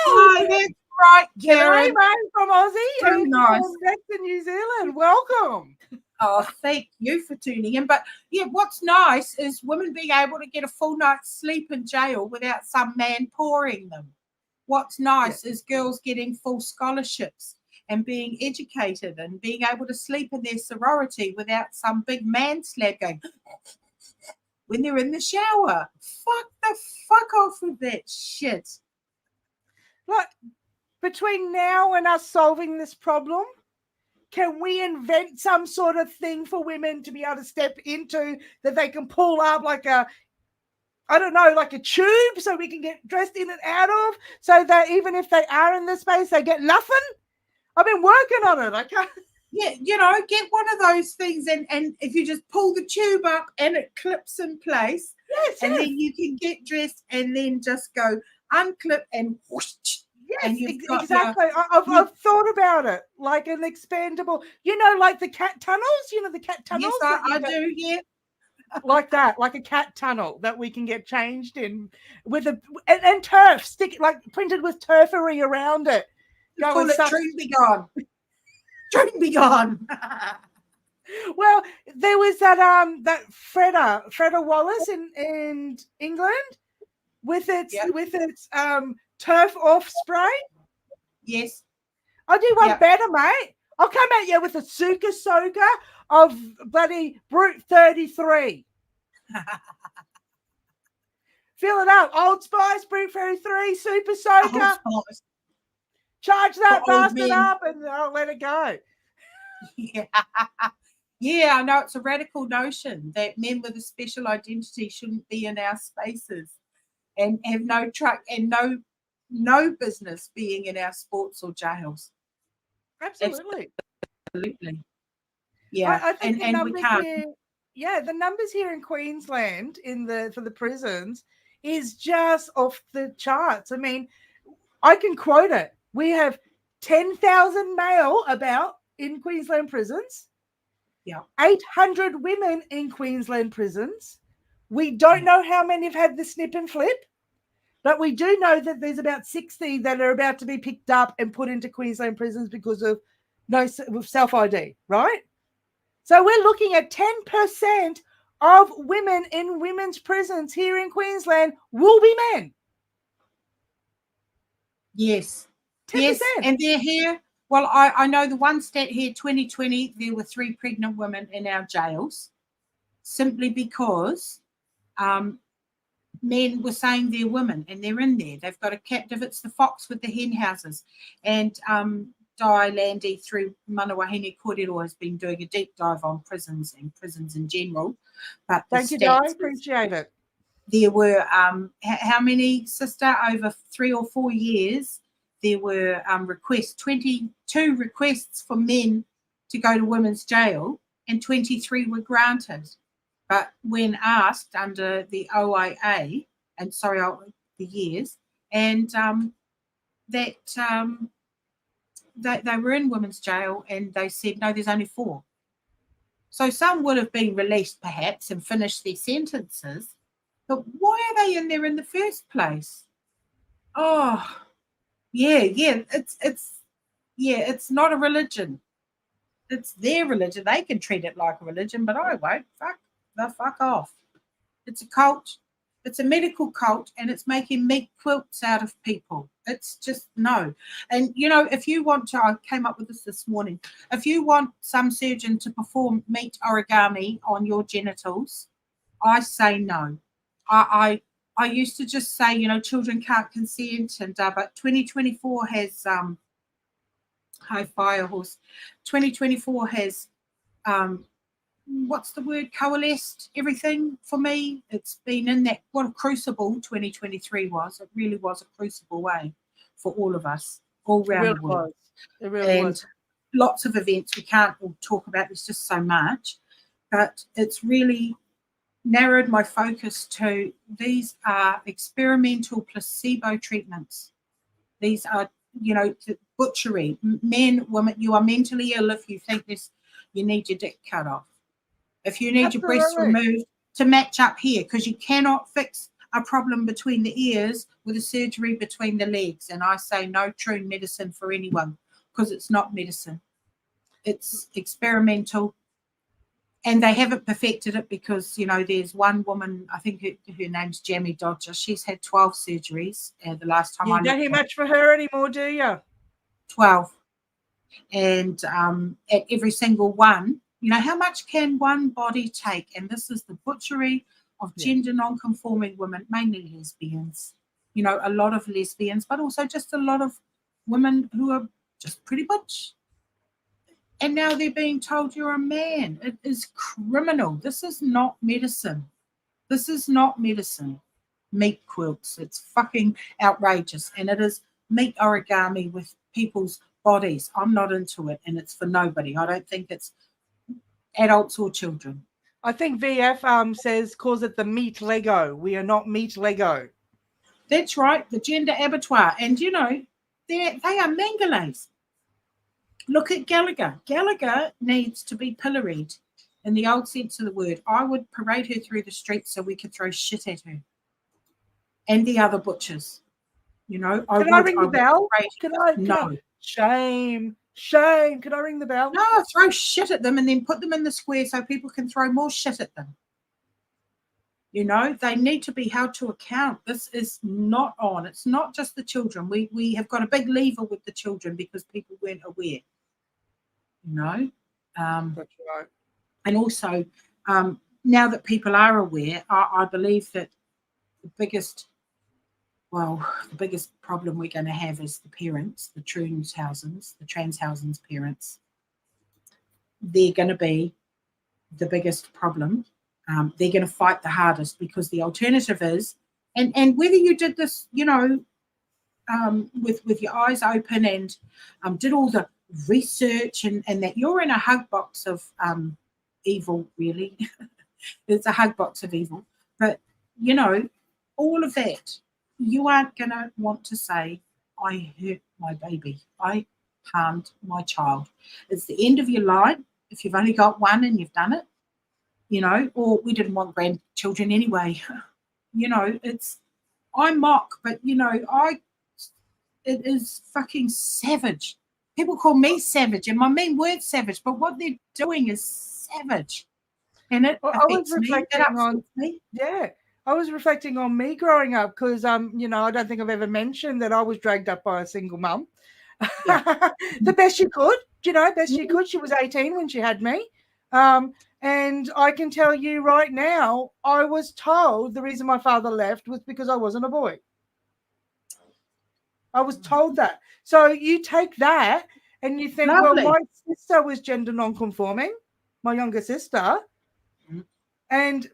Oh, that's right, Karen.
G'day, from Aussie
So
and
nice.
from Rex in New Zealand. Welcome.
Oh, thank you for tuning in. But yeah, what's nice is women being able to get a full night's sleep in jail without some man pouring them. What's nice is girls getting full scholarships and being educated and being able to sleep in their sorority without some big man slab going when they're in the shower. Fuck off with that shit.
Like, between now and us solving this problem, can we invent some sort of thing for women to be able to step into that they can pull up like a tube so we can get dressed in and out of, so that even if they are in this space, they get nothing? I've been working on it. I can't.
Yeah, get one of those things and if you just pull the tube up and it clips in place, then you can get dressed and then just go unclip and whoosh.
Yes,
and
exactly. I've thought about it, like an expandable, like the cat tunnels, the cat tunnels.
Yes, I do, yeah.
Like that, like a cat tunnel that we can get changed in with and turf, stick like printed with Terfery around it.
Call it Dream Be Gone. Dream Be Gone.
Well, there was that Freda Wallace in England with its turf off spray.
Yes.
I'll do one better, mate. I'll come at you with a Suka Soaker of bloody Brute 33. Fill it up. Old Spice, Brute 33, Super Soaker. Charge that bastard up and I'll let it go.
Yeah, I know it's a radical notion that men with a special identity shouldn't be in our spaces and have no truck and no business being in our sports or jails.
Absolutely.
Yeah,
I think
and we can't.
The numbers here in Queensland for the prisons is just off the charts. I mean, I can quote it. We have 10,000 male about in Queensland prisons.
Yeah.
800 women in Queensland prisons. We don't know how many have had the snip and flip, But we do know that there's about 60 that are about to be picked up and put into Queensland prisons because of with self-ID, right? So we're looking at 10% of women in women's prisons here in Queensland will be men.
Yes.
10%.
Yes, and they're here. Well, I know the one stat here, 2020, there were 3 pregnant women in our jails simply because men were saying they're women and they're in there. They've got a captive. It's the fox with the hen houses. And Rex Landy through Manawahine Kōrero has been doing a deep dive on prisons and prisons in general. But
thank you, Di. Appreciate it.
There were how many, sister? Over 3 or 4 years, there were requests, 22 requests for men to go to women's jail, and 23 were granted. But when asked under the OIA, and sorry, the years, and that they were in women's jail, and they said, no, there's only 4. So some would have been released perhaps and finished their sentences, but why are they in there in the first place? Oh, yeah, it's not a religion. It's their religion. They can treat it like a religion, but I won't. Fuck off. It's a cult. It's a medical cult, and it's making meat quilts out of people. It's just no. And, you know, if you want to, I came up with this morning, if you want some surgeon to perform meat origami on your genitals, I say no. I used to just say, you know, children can't consent, and but 2024 has high fire horse. 2024 has what's the word? Coalesced everything for me. It's been in that, what a crucible 2023 was. It really was a crucible way for all of us, all around the world.
It really was.
Lots of events we can't all talk about. There's just so much, but it's really narrowed my focus to these are experimental placebo treatments. These are, you know, butchery. Men, women, you are mentally ill if you think this. You need your dick cut off. If you need your breasts removed to match up here, because you cannot fix a problem between the ears with a surgery between the legs. And I say no true medicine for anyone, because it's not medicine. It's experimental. And they haven't perfected it because, you know, there's one woman, I think her name's Jamie Dodger. She's had 12 surgeries. The last time
you don't hear much for her anymore, do you?
12. And at every single one, you know, how much can one body take? And this is the butchery of gender non-conforming women, mainly lesbians. You know, a lot of lesbians, but also just a lot of women who are just pretty butch. And now they're being told you're a man. It is criminal. This is not medicine. This is not medicine. Meat quilts. It's fucking outrageous. And it is meat origami with people's bodies. I'm not into it, and it's for nobody. I don't think it's adults or children.
I think VF calls it the meat Lego. We are not meat Lego.
That's right, the gender abattoir. And, you know, they are Mengele's. Look at Gallagher. Gallagher needs to be pilloried in the old sense of the word. I would parade her through the streets so we could throw shit at her. And the other butchers. You know,
Can I ring the bell?
No.
Shame. Can I ring the bell?
No, throw shit at them and then put them in the square so people can throw more shit at them. You know, they need to be held to account. This is not on. It's not just the children. We have got a big lever with the children because people weren't aware. You know?
That's right.
And also, now that people are aware, I believe that the biggest problem we're going to have is the parents, the Transhausens parents. They're going to be the biggest problem. They're going to fight the hardest because the alternative is, and whether you did this, you know, with your eyes open and did all the research and that, you're in a hug box of evil, really. It's a hug box of evil. But, you know, all of that, you aren't going to want to say, I hurt my baby. I harmed my child. It's the end of your line if you've only got one and you've done it, you know, or we didn't want grandchildren anyway. You know, it's, I mock, but it is fucking savage. People call me savage, and my main word savage, but what they're doing is savage. And it affects me. It upsets me.
Yeah. I was reflecting on me growing up because, I don't think I've ever mentioned that I was dragged up by a single mum. Yeah. The best she could, best she could. She was 18 when she had me. And I can tell you right now, I was told the reason my father left was because I wasn't a boy. I was told that. So you take that and you think,
Lovely.
well, my sister was gender non-conforming, my younger sister, and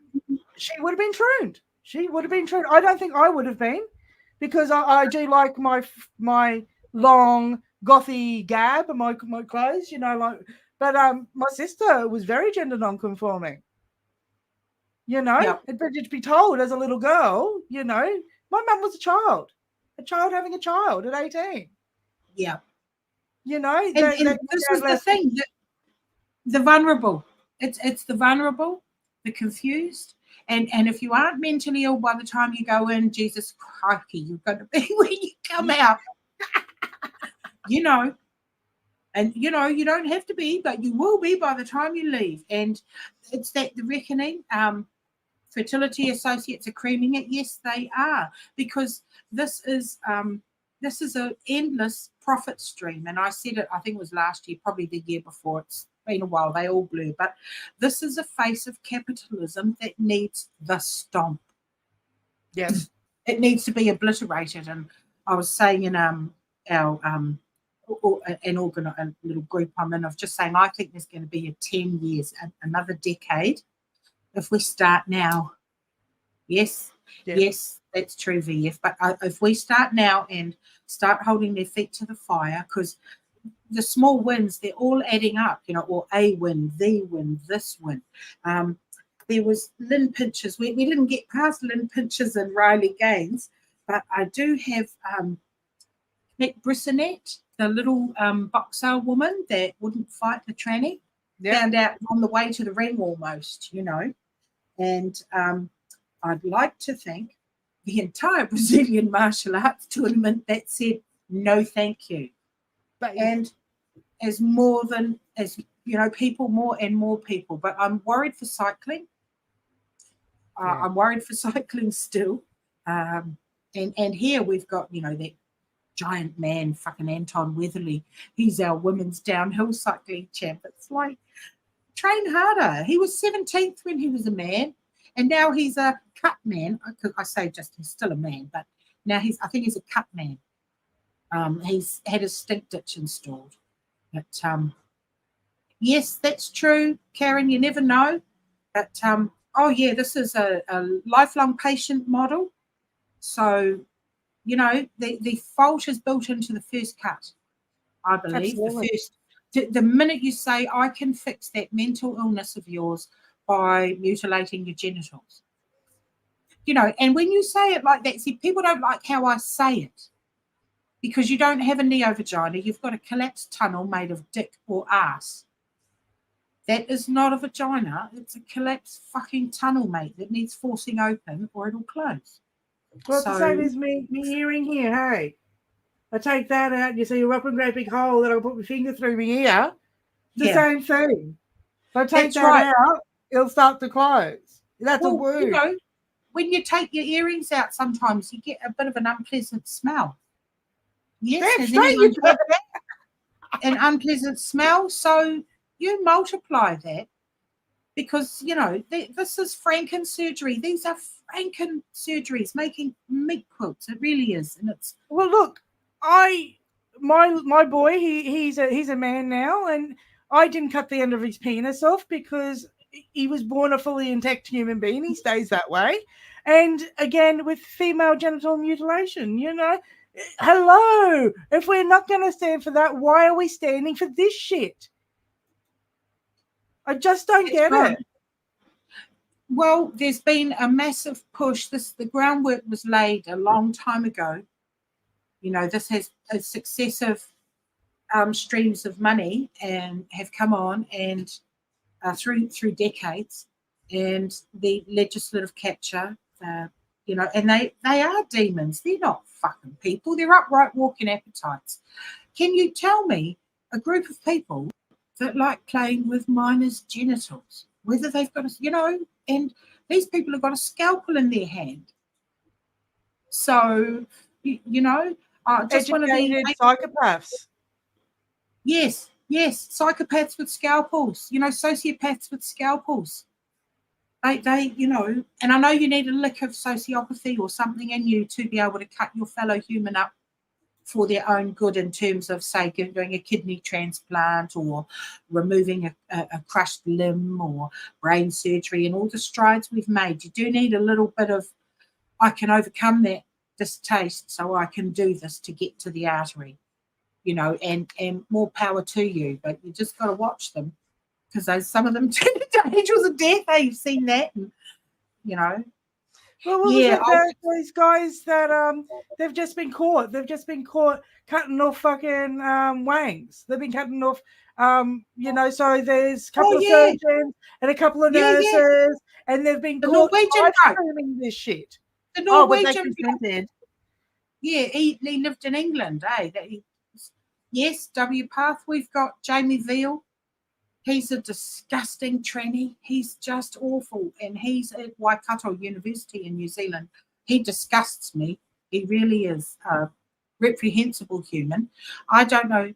she would have been trooned. She would have been trooned. I don't think I would have been, because I do like my long gothy gab and my clothes, but my sister was very gender non-conforming.
Yep.
But to be told as a little girl, my mum was a child having a child at 18.
Yeah.
And
this is the thing, the vulnerable. It's the vulnerable, the confused. And if you aren't mentally ill by the time you go in, Jesus Christ, you're going to be when you come out. And you don't have to be, but you will be by the time you leave. And it's that the reckoning. Fertility associates are creaming it. Yes, they are, because this is an endless profit stream. And I said it, I think it was last year, probably the year before. It's been a while, they all blur, but this is a face of capitalism that needs the stomp.
Yes,
it needs to be obliterated. And I was saying in a little group I'm in, of just saying I think there's going to be a 10 years, another decade, if we start now. Yes, that's true, VF. But if we start now and start holding their feet to the fire, because the small wins, they're all adding up, or a win, the win, this win. There was Lynn Pinches. We didn't get past Lynn Pinches and Riley Gaines, but I do have Nick Brissonette, the little boxer woman that wouldn't fight the tranny, found out on the way to the ring almost, And I'd like to thank the entire Brazilian martial arts tournament that said no thank you. And people, more and more people. But I'm worried for cycling. I'm worried for cycling still. And here we've got, that giant man, fucking Anton Weatherly. He's our women's downhill cycling champ. It's like, train harder. He was 17th when he was a man, and now he's a cut man. I say just he's still a man, but now I think he's a cut man. He's had his stink ditch installed. But yes, that's true, Karen. You never know. But this is a lifelong patient model. So, the fault is built into the first cut, I believe.
Absolutely.
The minute you say, I can fix that mental illness of yours by mutilating your genitals. And when you say it like that, see, people don't like how I say it, because you don't have a neo-vagina. You've got a collapsed tunnel made of dick or ass. That is not a vagina. It's a collapsed fucking tunnel, mate, that needs forcing open or it'll close.
Well, it's the same as me earring here, hey? I take that out and you see a rock and great big hole that I'll put my finger through my ear. It's the same thing. If I take that out, it'll start to close. That's a wound.
When you take your earrings out, sometimes you get a bit of an unpleasant smell. Yes,
that's right. You get
an unpleasant smell. So you multiply that, because, this is Franken surgery. These are Franken surgeries, making meat quilts. It really is. And it's...
Well, look, my boy, he's a man now, and I didn't cut the end of his penis off because he was born a fully intact human being. He stays that way. And again, with female genital mutilation, hello, if we're not going to stand for that, why are we standing for this shit? I just don't get it.
Well, there's been a massive push. The groundwork was laid a long time ago. This has successive streams of money and have come on and through decades, and the legislative capture, you know, and they are demons. They're not fucking people. They're upright walking appetites. Can you tell me a group of people that like playing with minors' genitals, whether they've got a, you know, and these people have got a scalpel in their hand. So, you know, just one of
Educated
the
psychopaths.
yes, psychopaths with scalpels, you know, sociopaths with scalpels. They, you know, and I know you need a lick of sociopathy or something in you to be able to cut your fellow human up for their own good in terms of, say, doing a kidney transplant or removing a crushed limb or brain surgery and all the strides we've made. You do need a little bit of, I can overcome that distaste so I can do this to get to the artery, you know, and more power to you. But you just got to watch them because some of them turn into angels of death. You've seen that, and, you know.
Well, what was it? Those guys that they've just been caught. They've just been caught cutting off fucking wangs. They've been cutting off, you know. So there's a couple of surgeons and a couple of nurses, and they've been caught streaming this shit.
The Norwegian,
he
lived in England, eh? Yes, W Path. We've got Jamie Veal. He's a disgusting tranny. He's just awful. And he's at Waikato University in New Zealand. He disgusts me. He really is a reprehensible human. I don't know,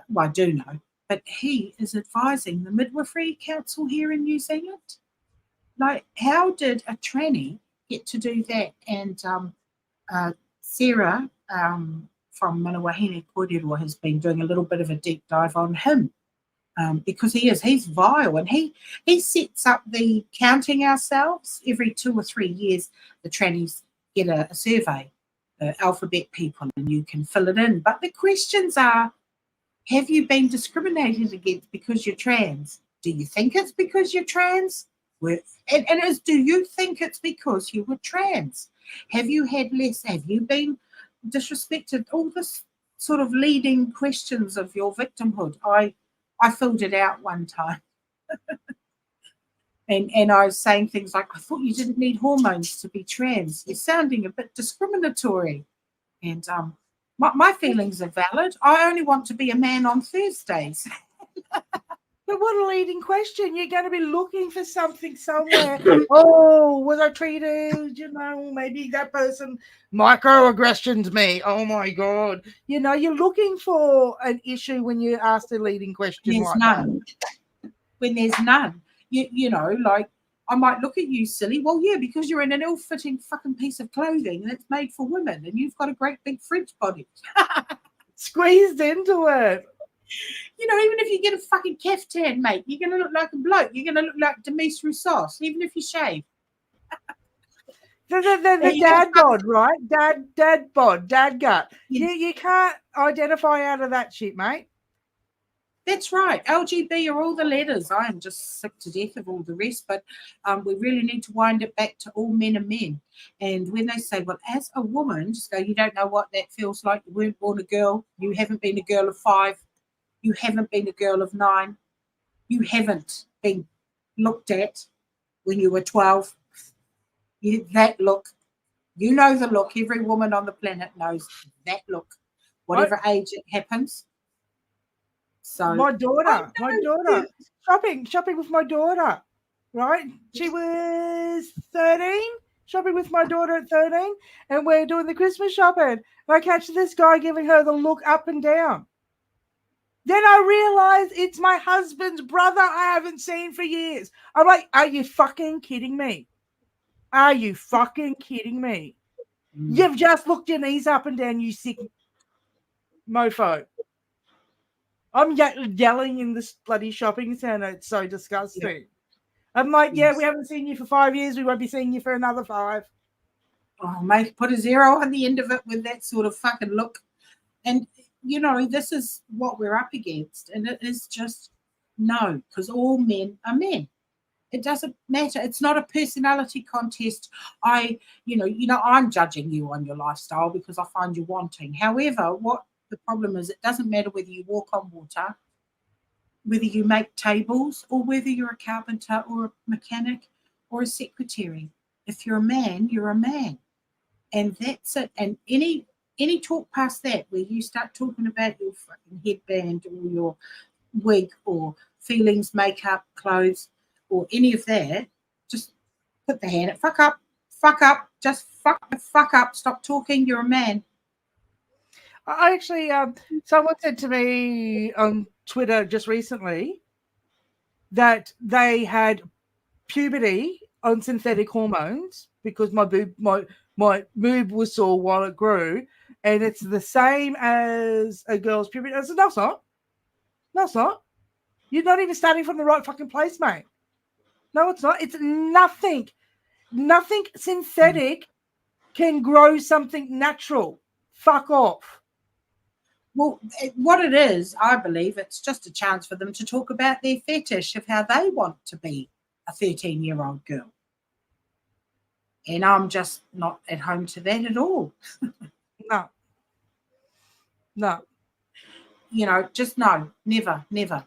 well, I do know, but he is advising the Midwifery Council here in New Zealand. Like, how did a tranny get to do that? And Sarah from Manawahine Kōrero has been doing a little bit of a deep dive on him. Because he's vile, and he sets up the counting ourselves every 2 or 3 years. The trannies get a survey, the alphabet people, and you can fill it in. But the questions are: have you been discriminated against because you're trans? Do you think it's because you're trans? Do you think it's because you were trans? Have you had less? Have you been disrespected? All this sort of leading questions of your victimhood. I filled it out one time. and I was saying things like, I thought you didn't need hormones to be trans. You're sounding a bit discriminatory. And my feelings are valid. I only want to be a man on Thursdays.
But what a leading question. You're going to be looking for something somewhere. Oh, was I treated? You know, maybe that person microaggressions me. Oh, my God. You know, you're looking for an issue when you ask a leading question.
There's none. When there's none. You know, like, I might look at you silly. Well, yeah, because you're in an ill-fitting fucking piece of clothing that's made for women and you've got a great big French body.
Squeezed into it.
You know, even if you get a fucking caftan, mate, you're going to look like a bloke. You're going to look like Demise Roussos, even if you shave.
The dad bod, right? Dad bod, dad gut. Yes. You can't identify out of that shit, mate.
That's right. LGB are all the letters. I am just sick to death of all the rest, but we really need to wind it back to all men are men. And when they say, well, as a woman, just go, you don't know what that feels like. You weren't born a girl. You haven't been a girl of 5. You haven't been a girl of 9. You haven't been looked at when you were 12. That look. You know the look. Every woman on the planet knows that look. Whatever age it happens. So
my daughter, shopping with my daughter, right? She was 13, shopping with my daughter at 13, and we're doing the Christmas shopping. And I catch this guy giving her the look up and down. Then I realize it's my husband's brother I haven't seen for years. I'm like, are you fucking kidding me? Are you fucking kidding me? You've just looked your knees up and down, you sick mofo. I'm yelling in this bloody shopping center. It's so disgusting. Yeah. I'm like, yeah, we haven't seen you for 5 years. We won't be seeing you for another 5.
Oh, mate, put a 0 on the end of it with that sort of fucking look. And, you know, this is what we're up against. And it is just no, because all men are men. It doesn't matter. It's not a personality contest. I'm judging you on your lifestyle because I find you wanting. However, what the problem is, it doesn't matter whether you walk on water, whether you make tables, or whether you're a carpenter or a mechanic or a secretary. If you're a man, you're a man. And that's it. And any talk past that where you start talking about your fucking headband or your wig or feelings, makeup, clothes, or any of that, just put the hand at fuck up, just fuck up, stop talking, you're a man.
I actually, someone said to me on Twitter just recently that they had puberty on synthetic hormones because my boob was sore while it grew, and it's the same as a girl's puberty. I said, no, it's not. No, it's not. You're not even starting from the right fucking place, mate. No, it's not. It's nothing. Nothing synthetic can grow something natural. Fuck off.
Well, what it is, I believe, it's just a chance for them to talk about their fetish of how they want to be a 13-year-old girl. And I'm just not at home to that at all.
No.
You know, just no, never, ever.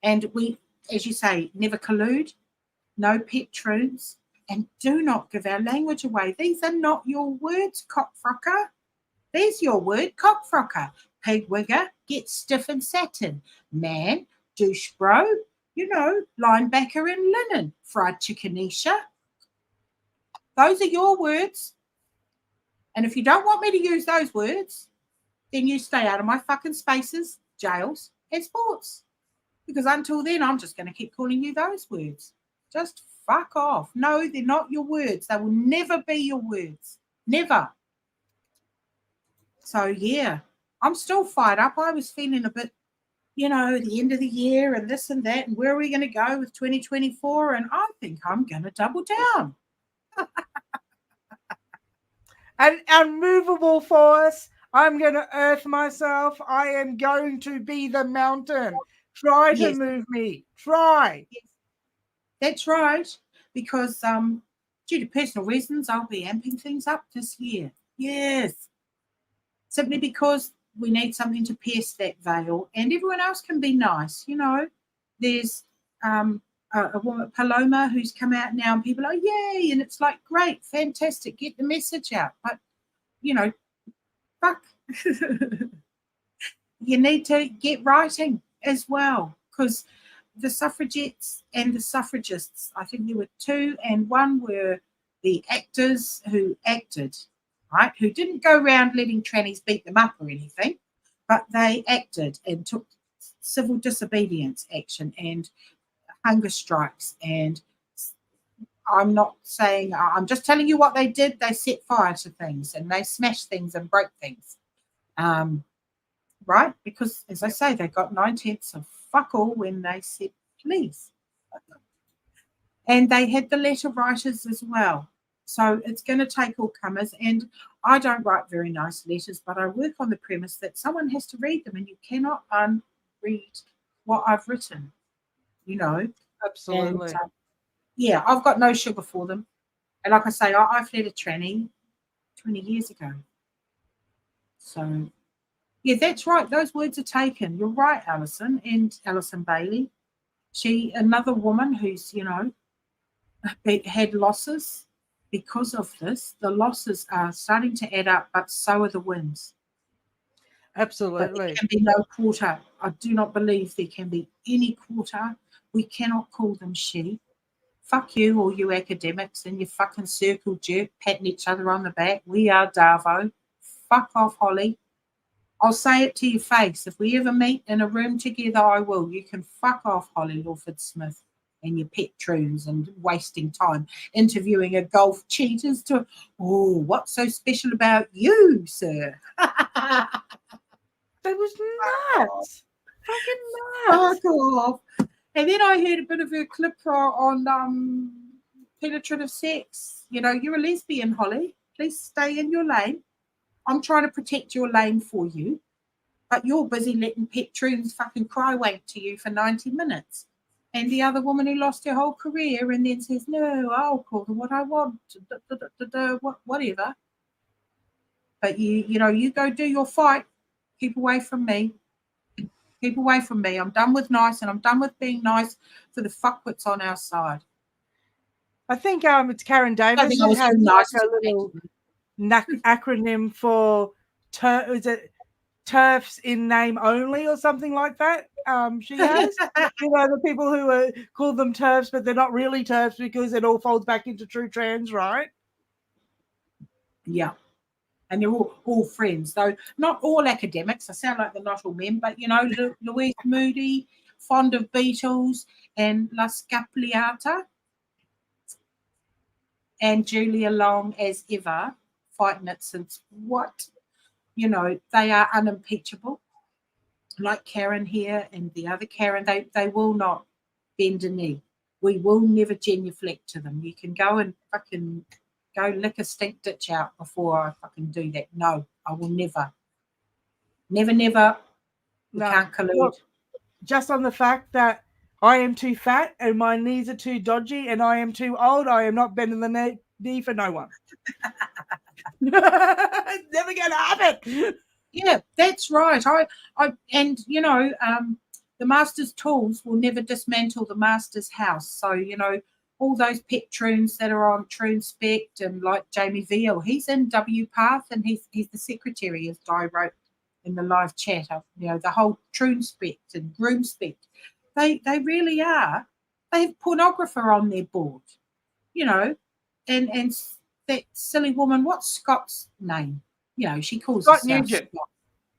And we, as you say, never collude, no pet truths, and do not give our language away. These are not your words, cockfrocker. There's your word, cockfrocker. Pigwigger, get stiff and satin. Man, douche bro, you know, linebacker in linen. Fried chickenisha. Those are your words. And if you don't want me to use those words, then you stay out of my fucking spaces, jails, and sports. Because until then, I'm just going to keep calling you those words. Just fuck off. No, they're not your words. They will never be your words. Never. So, yeah, I'm still fired up. I was feeling a bit, you know, the end of the year and this and that, and where are we going to go with 2024? And I think I'm going to double down.
An unmovable force. I'm going to earth myself. I am going to be the mountain. Try to move me. Try.
Yes. That's right. Because due to personal reasons, I'll be amping things up this year. Yes. Simply because we need something to pierce that veil, and everyone else can be nice. You know, there's a woman, Paloma, who's come out now, and people are, yay, and it's like, great, fantastic, get the message out. But, you know, fuck. You need to get writing as well, because the suffragettes and the suffragists, I think there were two, and one were the actors who acted, right, who didn't go around letting trannies beat them up or anything, but they acted and took civil disobedience action and hunger strikes. And I'm not saying, I'm just telling you what they did. They set fire to things and they smashed things and broke things. Right? Because, as I say, they got 9/10 of fuck all when they said please. And they had the letter writers as well. So it's going to take all comers. And I don't write very nice letters, but I work on the premise that someone has to read them, and you cannot unread what I've written, you know.
Absolutely.
And, yeah, I've got no sugar for them. And like I say, I fled a tranny 20 years ago. So, yeah, that's right. Those words are taken. You're right, Alison, and Alison Bailey. Another woman who's, you know, had losses because of this. The losses are starting to add up, but so are the wins.
Absolutely.
But there can be no quarter. I do not believe there can be any quarter. We cannot call them she. Fuck you, all you academics and your fucking circle jerk patting each other on the back. We are Darvo. Fuck off, Holly. I'll say it to your face. If we ever meet in a room together, I will. You can fuck off, Holly Lawford-Smith, and your pet troons and wasting time interviewing a golf cheaters to, oh, what's so special about you, sir?
That was nuts. Fucking nuts.
Fuck off. And then I heard a bit of her clip on penetrative sex. You know, you're a lesbian, Holly. Please stay in your lane. I'm trying to protect your lane for you. But you're busy letting pet troons fucking cry wank to you for 90 minutes. And the other woman who lost her whole career and then says, no, I'll call them what I want, whatever. But you know, you go do your fight. Keep away from me. Keep away from me. I'm done with nice, and I'm done with being nice for the fuckwits on our side.
I think it's Karen
I
Davis
think I
that
was
has
nice
like a little acronym for is it TERFs in name only or something like that. She has, the people who call them TERFs, but they're not really TERFs because it all folds back into true trans, right?
Yeah. And they're all friends, though not all academics. I sound like they're not all men, but Louise Moody, fond of Beatles, and La Scapliata, and Julia Long, as ever, fighting it since what? They are unimpeachable. Like Karen here and the other Karen, they will not bend a knee. We will never genuflect to them. You can go and fucking go lick a stink ditch out before I fucking do that. No, I will never. Never, never. We can't collude.
Look, just on the fact that I am too fat and my knees are too dodgy and I am too old, I am not bending the knee for no one. It's never going to happen.
Yeah, that's right. The master's tools will never dismantle the master's house. So, all those pet troons that are on Troon Spect and like Jamie Veal, he's in W Path and he's the secretary, as Di wrote in the live chat of, the whole Troon Spect and Groom Spect. They really are. They have pornographer on their board, and that silly woman, what's Scott's name? She calls
Scott
herself
Nugent.
Scott.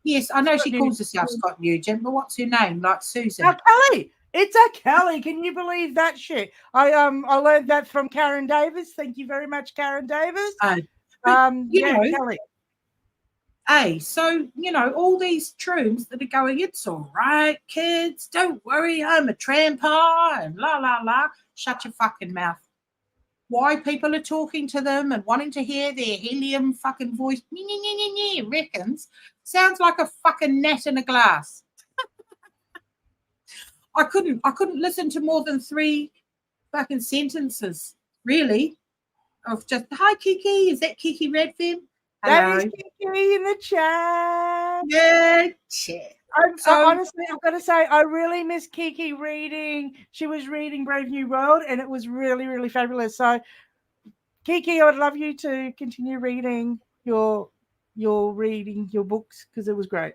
Yes, I know Scott she calls herself Scott Nugent, but what's her name? Like Susan.
Kelly. It's a Kelly. Can you believe that shit? I learned that from Karen Davis. Thank you very much, Karen Davis. Kelly.
Hey, so all these troons that are going, it's all right, kids, don't worry, I'm a tramper and la la la. Shut your fucking mouth. Why people are talking to them and wanting to hear their helium fucking voice, reckons, sounds like a fucking gnat in a glass. I couldn't listen to more than 3 fucking sentences, really, of just, hi, Kiki, is that Kiki Redfin?
That is Kiki in the chat.
Yeah, chat.
Honestly, I've got to say, I really miss Kiki reading. She was reading Brave New World, and it was really, really fabulous. So, Kiki, I would love you to continue reading your books because it was great.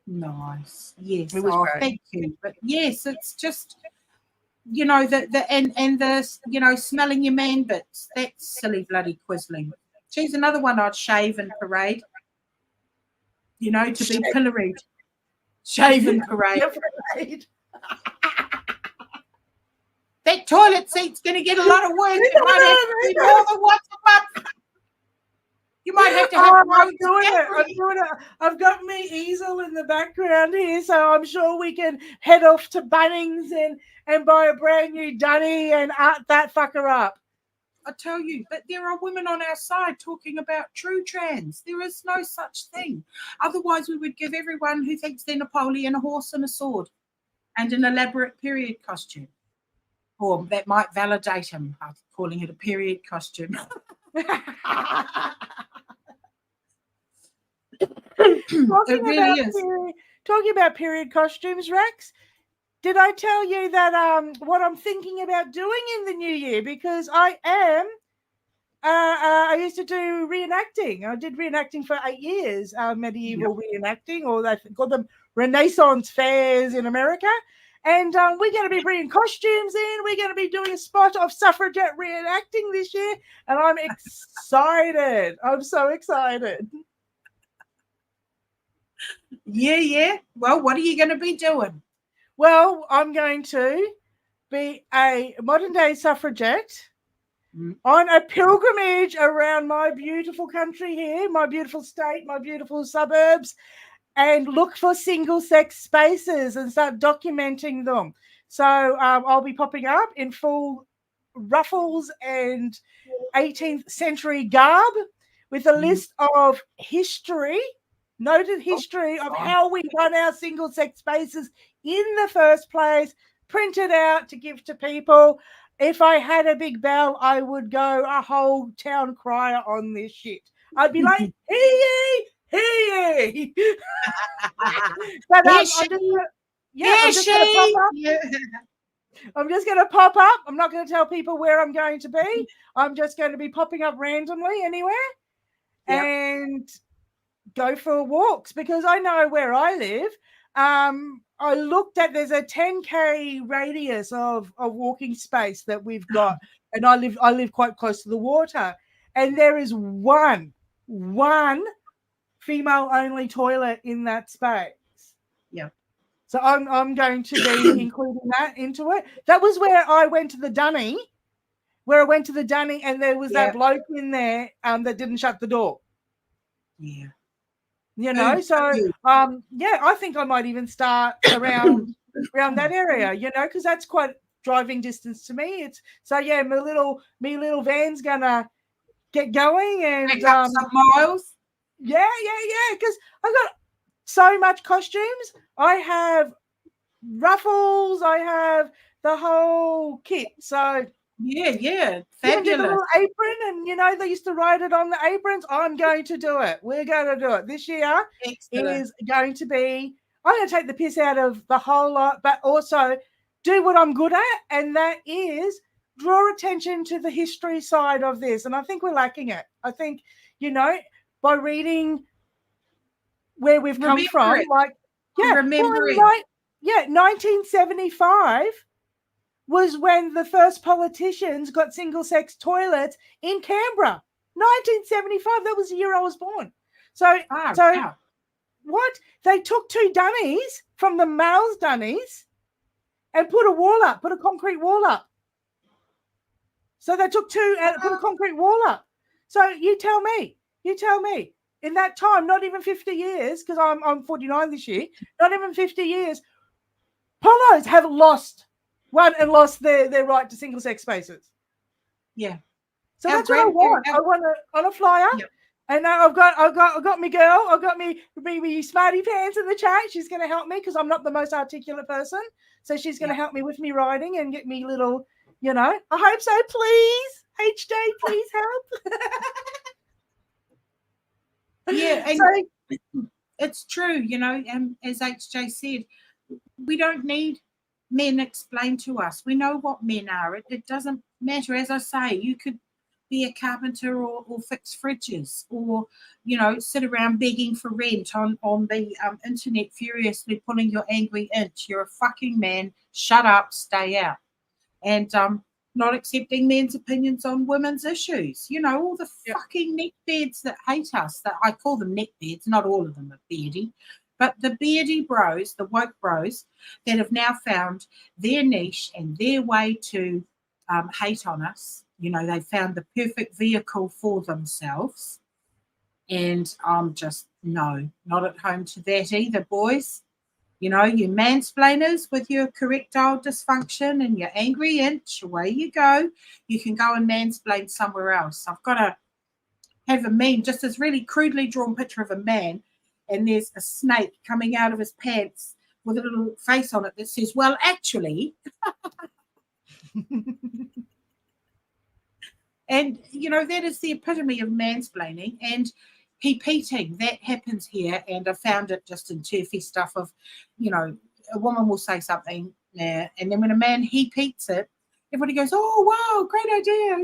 Nice. Yes.
It was great.
Thank you. But yes, it's just the smelling your man bits. That's silly bloody Quisling. She's another one I'd shave and parade. To be pilloried. Shave and parade. That toilet seat's going to get a lot of work. You might have to do more than once a month. You might have to have
I'm doing it. I've got me easel in the background here, so I'm sure we can head off to Bunnings and buy a brand new dunny and art that fucker up.
I tell you, but there are women on our side talking about true trans. There is no such thing. Otherwise, we would give everyone who thinks they're Napoleon a horse and a sword and an elaborate period costume. Or that might validate him, calling it a period costume.
Talking about period costumes, Rex, did I tell you that what I'm thinking about doing in the new year? Because I used to do reenacting. I did reenacting for 8 years, medieval reenacting, or they call them Renaissance fairs in America. And we're going to be bringing costumes in. We're going to be doing a spot of suffragette reenacting this year. And I'm excited. I'm so excited.
Yeah. Well, what are you going to be doing?
Well, I'm going to be a modern-day suffragette on a pilgrimage around my beautiful country here, my beautiful state, my beautiful suburbs, and look for single-sex spaces and start documenting them. So I'll be popping up in full ruffles and 18th century garb with a list of noted history of how we won our single-sex spaces in the first place, printed out to give to people. If I had a big bell, I would go a whole town crier on this shit. I'd be like, hey, hey. But I'm just gonna pop up. I'm just going to pop up. I'm not going to tell people where I'm going to be. I'm just going to be popping up randomly anywhere and go for walks because I know where I live. I looked at there's a 10K radius of walking space that we've got, and I live quite close to the water, and there is one female only toilet in that space.
Yeah.
So I'm going to be including that into it. That was where I went to the dunny, and there was that bloke in there that didn't shut the door.
Yeah.
You know, so I think I might even start around that area, you know, because that's quite driving distance to me. It's so my little van's gonna get going and
pick up some miles.
Yeah, because I've got so much costumes. I have ruffles, I have the whole kit. So
yeah,
even get the
fabulous.
little apron, and you know they used to write it on the aprons. I'm going to do it. We're going to do it this year.
Excellent.
Is going to be. I'm going to take the piss out of the whole lot, but also do what I'm good at, and that is draw attention to the history side of this. And I think we're lacking it. I think, you know, by reading where we've come from, like
remembering.
1975. Was when the first politicians got single-sex toilets in Canberra. 1975. That was the year I was born. So what? They took two dunnies from the males' dunnies and put a concrete wall up. So they took two and put a concrete wall up. So you tell me, in that time, not even 50 years, because I'm 49 this year, not even 50 years, polos have lost their right to single-sex spaces.
Yeah.
So that's what I want. I want a flyer. Yep. And now I've got my girl. I've got me smarty pants in the chat. She's going to help me because I'm not the most articulate person. So she's going to help me with me writing and get me little, you know. I hope so. Please, HJ, please help.
Yeah, and it's true. You know, as HJ said, we don't need men explain to us. We know what men are. It doesn't matter. As I say, you could be a carpenter or fix fridges or, you know, sit around begging for rent on the internet furiously pulling your angry inch. You're a fucking man. Shut up, stay out. And not accepting men's opinions on women's issues. You know, all the fucking neckbeards that hate us, that I call them neckbeards, not all of them are beardy. But the beardy bros, the woke bros, that have now found their niche and their way to hate on us, you know, they found the perfect vehicle for themselves. And I'm just, no, not at home to that either, boys. You know, you mansplainers with your correctile dysfunction and your angry inch, away you go. You can go and mansplain somewhere else. I've got to have a meme, just this really crudely drawn picture of a man, and there's a snake coming out of his pants with a little face on it that says, well, actually. And, you know, that is the epitome of mansplaining and heap-eating. That happens here, and I found it just in Terfery stuff of, you know, a woman will say something, and then when a man heap-eats it, everybody goes, oh, wow, great idea.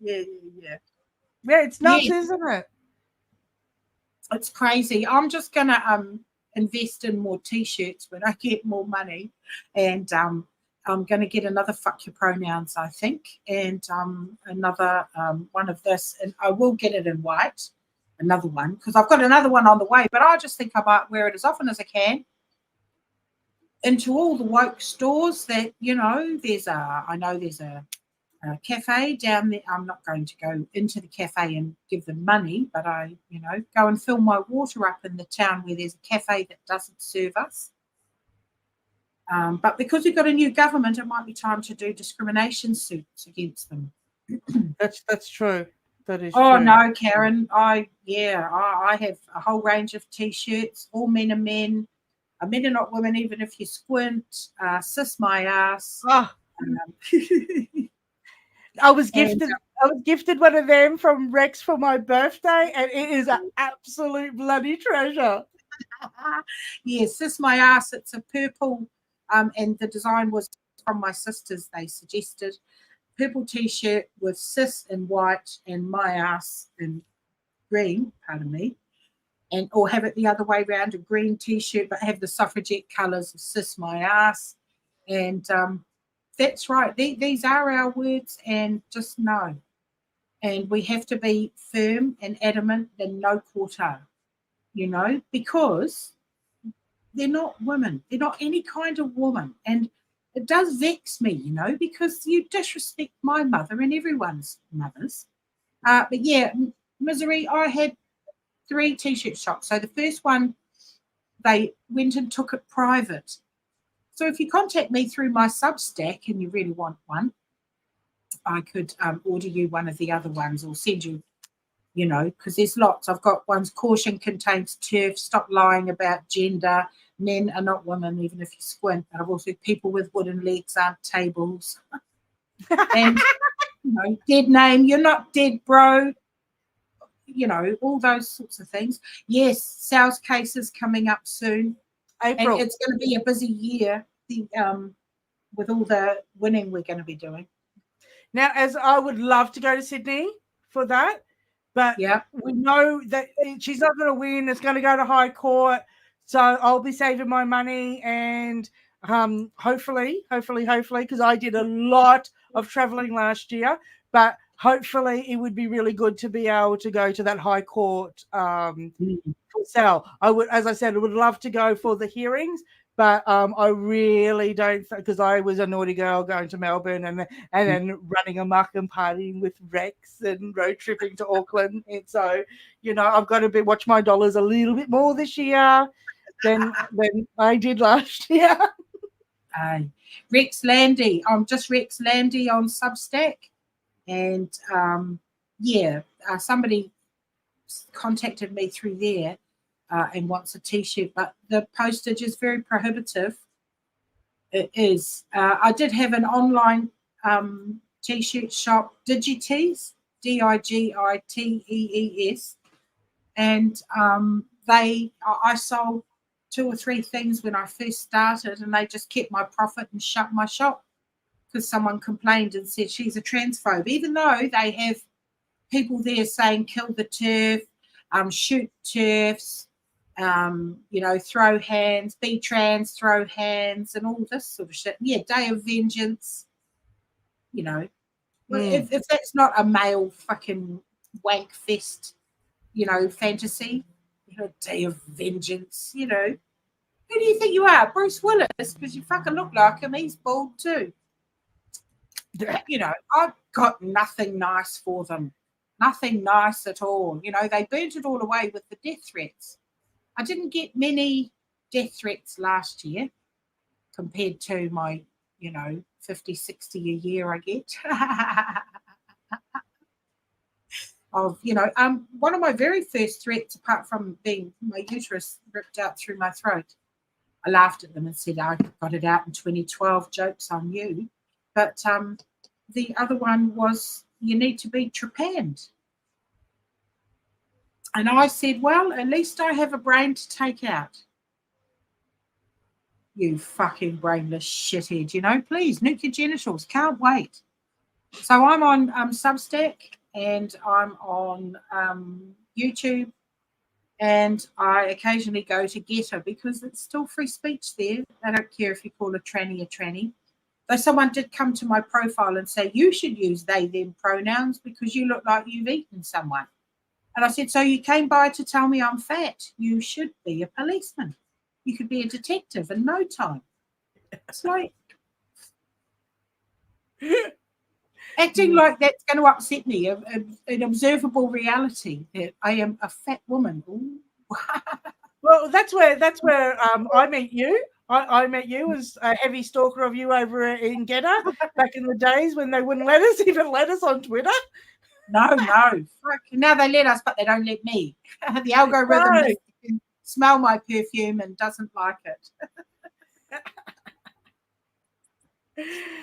Yeah.
Yeah, it's nuts, isn't it?
It's crazy. I'm just going to invest in more T-shirts when I get more money, and I'm going to get another fuck your pronouns, I think, and another one of this, and I will get it in white, another one, because I've got another one on the way, but I just think I might wear it as often as I can into all the woke stores that, you know, I know there's a cafe down there. I'm not going to go into the cafe and give them money, but I, you know, go and fill my water up in the town where there's a cafe that doesn't serve us. But because we've got a new government, it might be time to do discrimination suits against them.
That's true. That is true.
Oh, no, Karen. I have a whole range of T-shirts. All men are men. Men are not women, even if you squint. Cis my ass.
Oh. I was gifted one of them from Rex for my birthday, and it is an absolute bloody treasure.
Yes, cis my ass. It's a purple, and the design was from my sisters, they suggested purple t-shirt with cis in white and my ass in green, pardon me, and or have it the other way around, a green t-shirt but have the suffragette colours of cis my ass. And that's right, these are our words, and just know. And we have to be firm and adamant and no quarter, because they're not women. They're not any kind of woman. And it does vex me, because you disrespect my mother and everyone's mothers. But yeah, misery, I had 3 t-shirt shops. So the first one, they went and took it private. So if you contact me through my Substack and you really want one, I could order you one of the other ones or send you, because there's lots. I've got ones, caution contains turf, stop lying about gender, men are not women, even if you squint. And I've also people with wooden legs aren't tables. And, dead name, you're not dead, bro. All those sorts of things. Yes, sales cases coming up soon.
April.
And it's going to be a busy year with all the winning we're going to be doing.
Now, as I would love to go to Sydney for that, but we know that she's not going to win. It's going to go to High Court. So I'll be saving my money and hopefully, because I did a lot of traveling last year, but hopefully it would be really good to be able to go to that High Court for sale. I would, as I said, I would love to go for the hearings, but I really don't, because I was a naughty girl going to Melbourne and then running amok and partying with Rex and road tripping to Auckland. And so, I've got to watch my dollars a little bit more this year than I did last year.
Rex Landy. I'm just Rex Landy on Substack. And somebody contacted me through there and wants a t-shirt, but the postage is very prohibitive. It is. I did have an online t-shirt shop, Digitees, Digitees, and I sold 2 or 3 things when I first started, and they just kept my profit and shut my shop because someone complained and said she's a transphobe, even though they have people there saying kill the turf, shoot turfs, throw hands, be trans, throw hands, and all this sort of shit. Yeah, Day of Vengeance. If that's not a male fucking wank fest, fantasy, Day of Vengeance, who do you think you are? Bruce Willis? Because you fucking look like him. He's bald too. I've got nothing nice for them. Nothing nice at all. They burnt it all away with the death threats. I didn't get many death threats last year compared to my, 50, 60 a year I get. One of my very first threats, apart from being my uterus ripped out through my throat, I laughed at them and said, I got it out in 2012, joke's on you. But the other one was, you need to be trepanned. And I said, well, at least I have a brain to take out. You fucking brainless shithead, please, nuke your genitals. Can't wait. So I'm on Substack and I'm on YouTube, and I occasionally go to Getter because it's still free speech there. They don't care if you call a tranny. Though someone did come to my profile and say, you should use they, them pronouns because you look like you've eaten someone. And I said, so you came by to tell me I'm fat. You should be a policeman. You could be a detective in no time. It's like acting like that's going to upset me, an observable reality that I am a fat woman.
Well, that's where I met you. I met you as a heavy stalker of you over in Getter back in the days when they wouldn't even let us on Twitter.
No. Fuck. Now they let us, but they don't let me. The algorithm can smell my perfume and doesn't like it.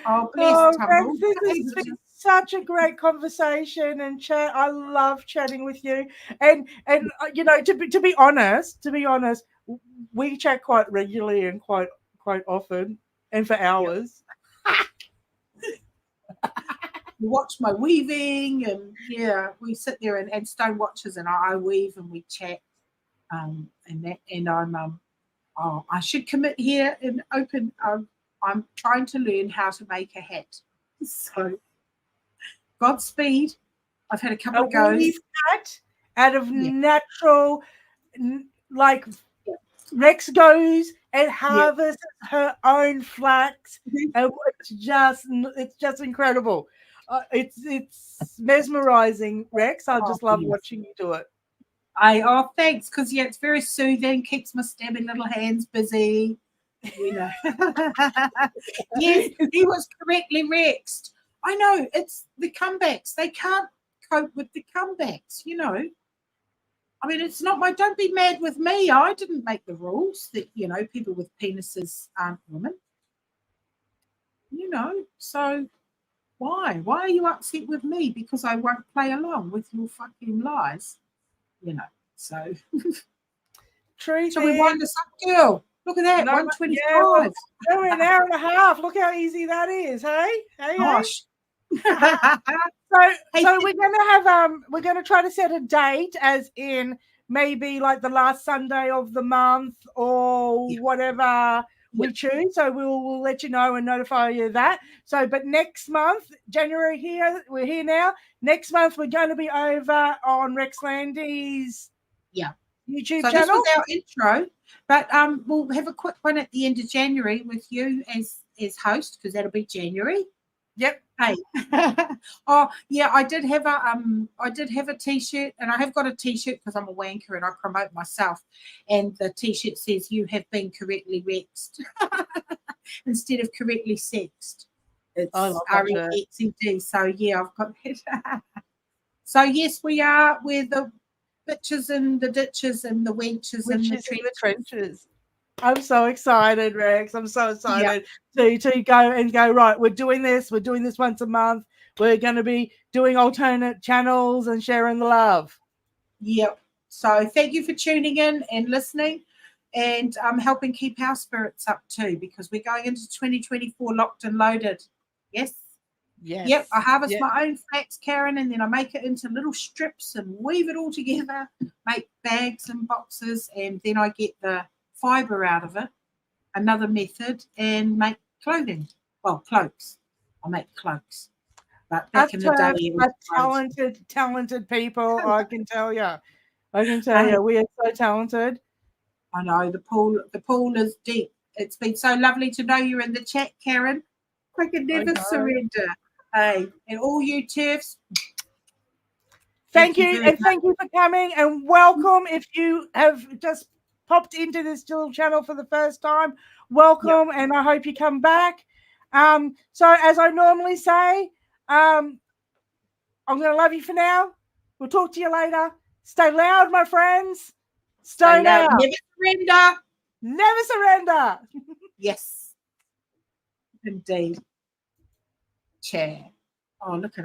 Oh, bless Tumble.
This has been such a great conversation and chat. I love chatting with you. And to be honest, we chat quite regularly and quite often and for hours.
You watch my weaving, and yeah, we sit there and Stone watches, and I weave and we chat, and that, and I'm oh, I should commit here and open. I'm trying to learn how to make a hat, so Godspeed. I've had a couple of goes.
Weave hat out of natural, like Rex goes and harvests her own flax, and it's just incredible. It's mesmerizing, Rex. I just love watching you do it.
Thanks, because it's very soothing, keeps my stabby little hands busy. You know. Yes, he was correctly Rexed. I know, it's the comebacks. They can't cope with the comebacks, you know. I mean, it's not don't be mad with me. I didn't make the rules that, you know, people with penises aren't women. You know, so why? Why are you upset with me? Because I won't play along with your fucking lies. You know, so.
True.
So we wind us up, girl. Look at that, 125.
Yeah, well, we're an hour and a half. Look how easy that is, hey?
Gosh.
So we're gonna try to set a date, as in maybe like the last Sunday of the month or whatever we choose. So we'll let you know and notify you of that. So, but next month, January we're here now. Next month we're going to be over on Rex Landy's YouTube channel.
This was our intro, but we'll have a quick one at the end of January with you as host, because that'll be January.
Yep.
Hey. Oh yeah, I did have a t-shirt, and I have got a t-shirt because I'm a wanker and I promote myself, and the t-shirt says "You have been correctly Rexed" instead of correctly sexed. It's REXED. So yeah, I've got that. So yes, we're the bitches and the ditches and the wenches and the
trenches. I'm so excited, Rex. I'm so excited to go right. We're doing this once a month. We're going to be doing alternate channels and sharing the love.
Yep. So thank you for tuning in and listening, and helping keep our spirits up too, because we're going into 2024 locked and loaded. Yes.
Yes.
Yep. I harvest my own flax, Karen, and then I make it into little strips and weave it all together, make bags and boxes, and then I get the fiber out of it, another method, and make clothing. Well, cloaks. I make cloaks. But back in the day, it was
talented people. I can tell you. We are so talented.
I know the pool is deep. It's been so lovely to know you're in the chat, Karen. I can never surrender. Hey, and all you TERFs.
Thank you, and thank you for coming, and welcome. If you have just popped into this little channel for the first time, welcome, and I hope you come back. So as I normally say, I'm going to love you for now. We'll talk to you later. Stay loud, my friends. Stay loud.
Never surrender.
Never surrender.
Yes, indeed. Chair. Oh, look at